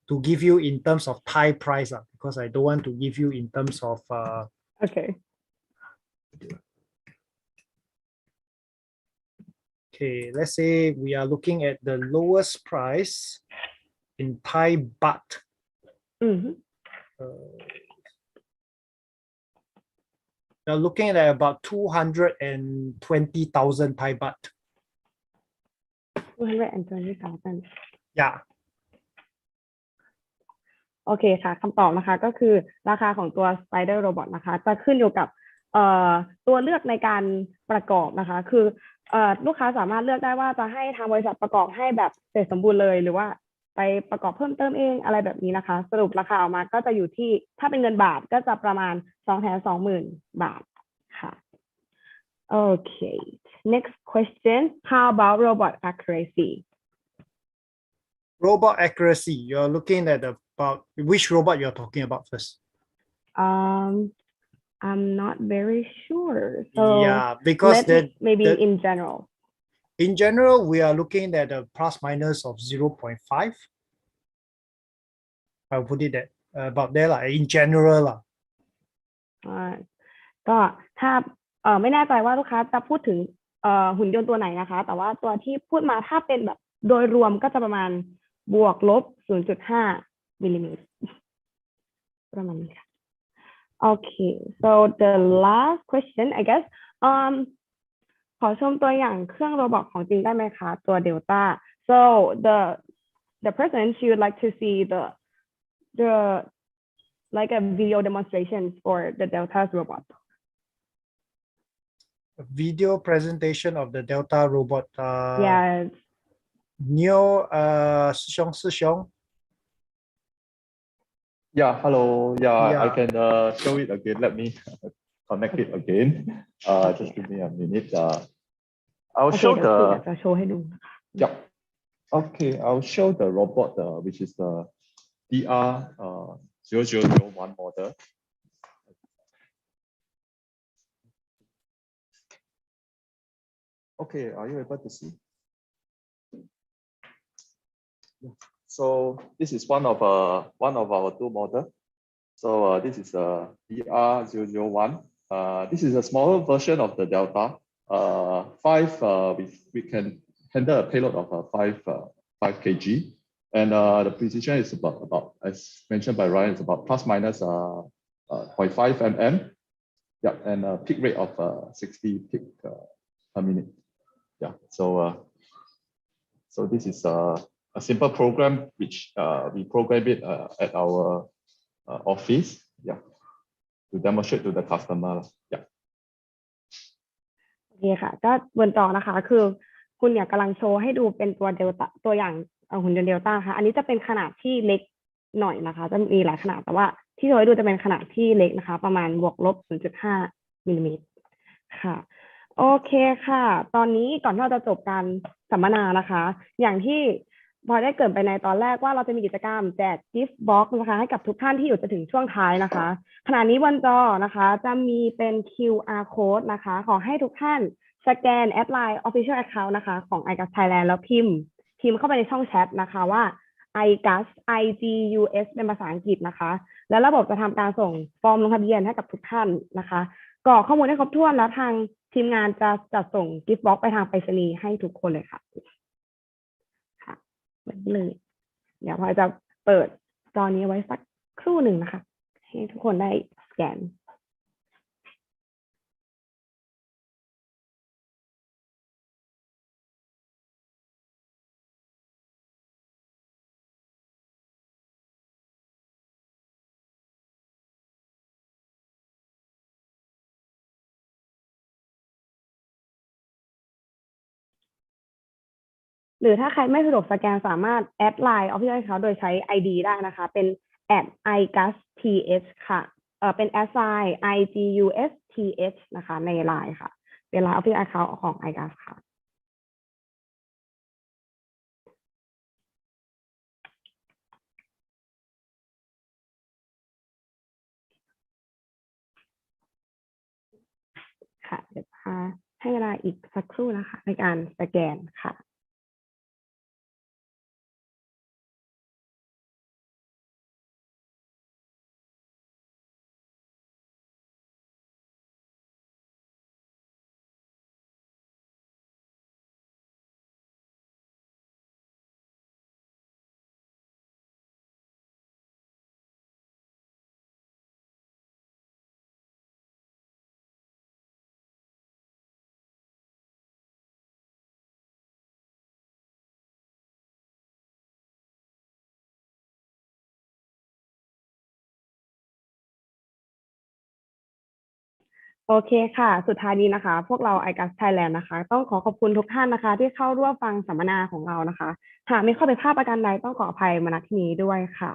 B: to give you in terms of Thai price, because I don't want to give you in terms of
A: Okay.
B: Okay, let's say we are looking at the lowest price in Thai baht. You're looking at about 220,000 Thai baht.
A: 220,000
B: Yeah.
A: โอเคค่ะคำตอบนะคะก็คือราคาของตัว Spider Robot นะคะจะขึ้นอยู่กับตัวเลือกในการประกอบนะคะคือลูกค้าสามารถเลือกได้ว่าจะให้ทางบริษัทประกอบให้แบบเสร็จสมบูรณ์เลยหรือว่าไปประกอบเพิ่มเติมเองอะไรแบบนี้นะคะสรุปราคาออกมาก็จะอยู่ที่ถ้าเป็นเงินบาทก็จะประมาณ 220,000 บาทค่ะ Okay, next question. How about robot accuracy?
B: Robot accuracy, you're looking at about which robot you're talking about first?
A: I'm not very sure. So
B: yeah, because
A: maybe in general.
B: In general, we are looking at a plus minus of 0.5. I'll put it at about there, like in general.
A: ก็ถ้าไม่แน่ใจว่าลูกค้าจะพูดถึงหุ่นยนต์ตัวไหนนะคะแต่ว่าตัวที่พูดมาถ้าเป็นแบบโดยรวมก็จะประมาณบวกลบ 0.5 มิลลิเมตรประมาณนี้ค่ะ Okay, so the last question I guess ขอชมตัวอย่างเครื่องโรบอทของจริงได้ไหมคะตัว Delta. So the person she would like to see the like a video demonstration for the Delta's robot.
B: A video presentation of the Delta robot.
A: Yes.
B: Neo, Sư Xiong.
D: Yeah, hello. Yeah,
B: Yeah.
D: I can show it again. Let me connect it again. Just give me a minute. I'll show the.
A: จะโชว์ให้ดู
D: Yeah. Okay, I'll show the robot, which is the DR0001 model. Okay, are you able to see? So this is one of our two models. So this is a DR001. This is a smaller version of the Delta. We can handle a payload of 5 kg, and the precision is about as mentioned by Ryan, it's about plus minus 0.5 mm. Yeah, and a peak rate of 60 peak per minute. Yeah, so this is a simple program which we program it at our office. Yeah, to demonstrate to the customer. Yeah.
A: โอเคค่ะก็บนจอนะคะคือคุณเนี่ยกำลังโชว์ให้ดูเป็นตัวเดลต้าตัวอย่างหุ่นยนต์เดลต้าค่ะอันนี้จะเป็นขนาดที่เล็กหน่อยนะคะจะมีหลายขนาดแต่ว่าที่โชว์ให้ดูจะเป็นขนาดที่เล็กนะคะประมาณบวกลบ 0.5 มิลลิเมตรค่ะโอเคค่ะ ตอนนี้ก่อนที่เราจะจบการสัมมนานะคะ อย่างที่พอได้เกริ่นไปในตอนแรกว่าเราจะมีกิจกรรมแจก gift box นะคะให้กับทุกท่านที่อยู่จนถึงช่วงท้ายนะคะขณะนี้บนจอนะคะจะมีเป็น QR code นะคะขอให้ทุกท่านสแกนแอดไลน์ Official Account นะคะของ igus Thailand แล้วพิมพ์เข้าไปในช่องแชทนะคะว่า igus igus เป็นภาษาอังกฤษนะคะแล้วระบบจะทำการส่งฟอร์มลงทะเบียนให้กับทุกท่านนะคะกรอกข้อมูลให้ครบถ้วนแล้วทางทีมงานจะจัดส่ง gift box ไปทางไปรษณีย์ให้ทุกคนเลยค่ะค่ะแบบนี้เลยเดี๋ยวพอจะเปิดจอนี้ไว้สักครู่หนึ่งนะคะให้ทุกคนได้สแกนหรือถ้าใครไม่สะดวกสแกนสามารถแอดไลน์ Official Account โดยใช้ ID ได้นะคะเป็น @igusth ค่ะเป็น @igusth นะคะในไลน์ค่ะเป็นไลน์ Official Account ของ igus ค่ะค่ะเดี๋ยวให้เวลาอีกสักครู่นะคะในการสแกนค่ะโอเคค่ะสุดท้ายนี้นะคะพวกเรา igus Thailand นะคะต้องขอขอบคุณทุกท่านนะคะที่เข้าร่วมฟังสัมมนาของเรานะคะหากมีข้อผิดพลาดประการใดต้องขออภัยมาณที่นี้ด้วยค่ะ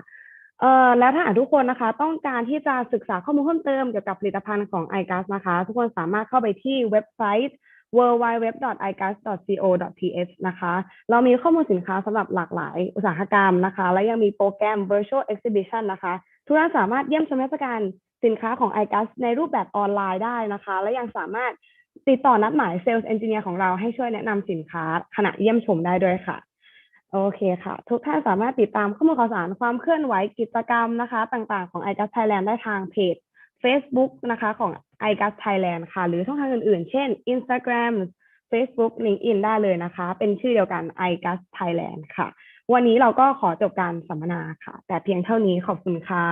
A: แล้วถ้าหากทุกคนนะคะต้องการที่จะศึกษาข้อมูลเพิ่มเติมเกี่ยวกับผลิตภัณฑ์ของ igus นะคะทุกคนสามารถเข้าไปที่เว็บไซต์ www.igus.co.th นะคะเรามีข้อมูลสินค้าสำหรับหลากหลายอุตสาหกรรมนะคะและยังมีโปรแกรม virtual exhibition นะคะทุกท่านสามารถเยี่ยมชมเทศกาลสินค้าของ igus ในรูปแบบออนไลน์ได้นะคะและยังสามารถติดต่อนัดหมายเซลล์เอนจิเนียร์ของเราให้ช่วยแนะนำสินค้าขณะเยี่ยมชมได้ด้วยค่ะโอเคค่ะทุกท่านสามารถติดตามข้อมูลข่าวสารความเคลื่อนไหวกิจกรรมนะคะต่างๆของ igus Thailand ได้ทางเพจ Facebook นะคะของ igus Thailand ค่ะหรือช่องทางอื่นๆเช่น Instagram Facebook LinkedIn ได้เลยนะคะเป็นชื่อเดียวกัน igus Thailand ค่ะวันนี้เราก็ขอจบการสัมมนาค่ะแต่เพียงเท่านี้ขอบคุณค่ะ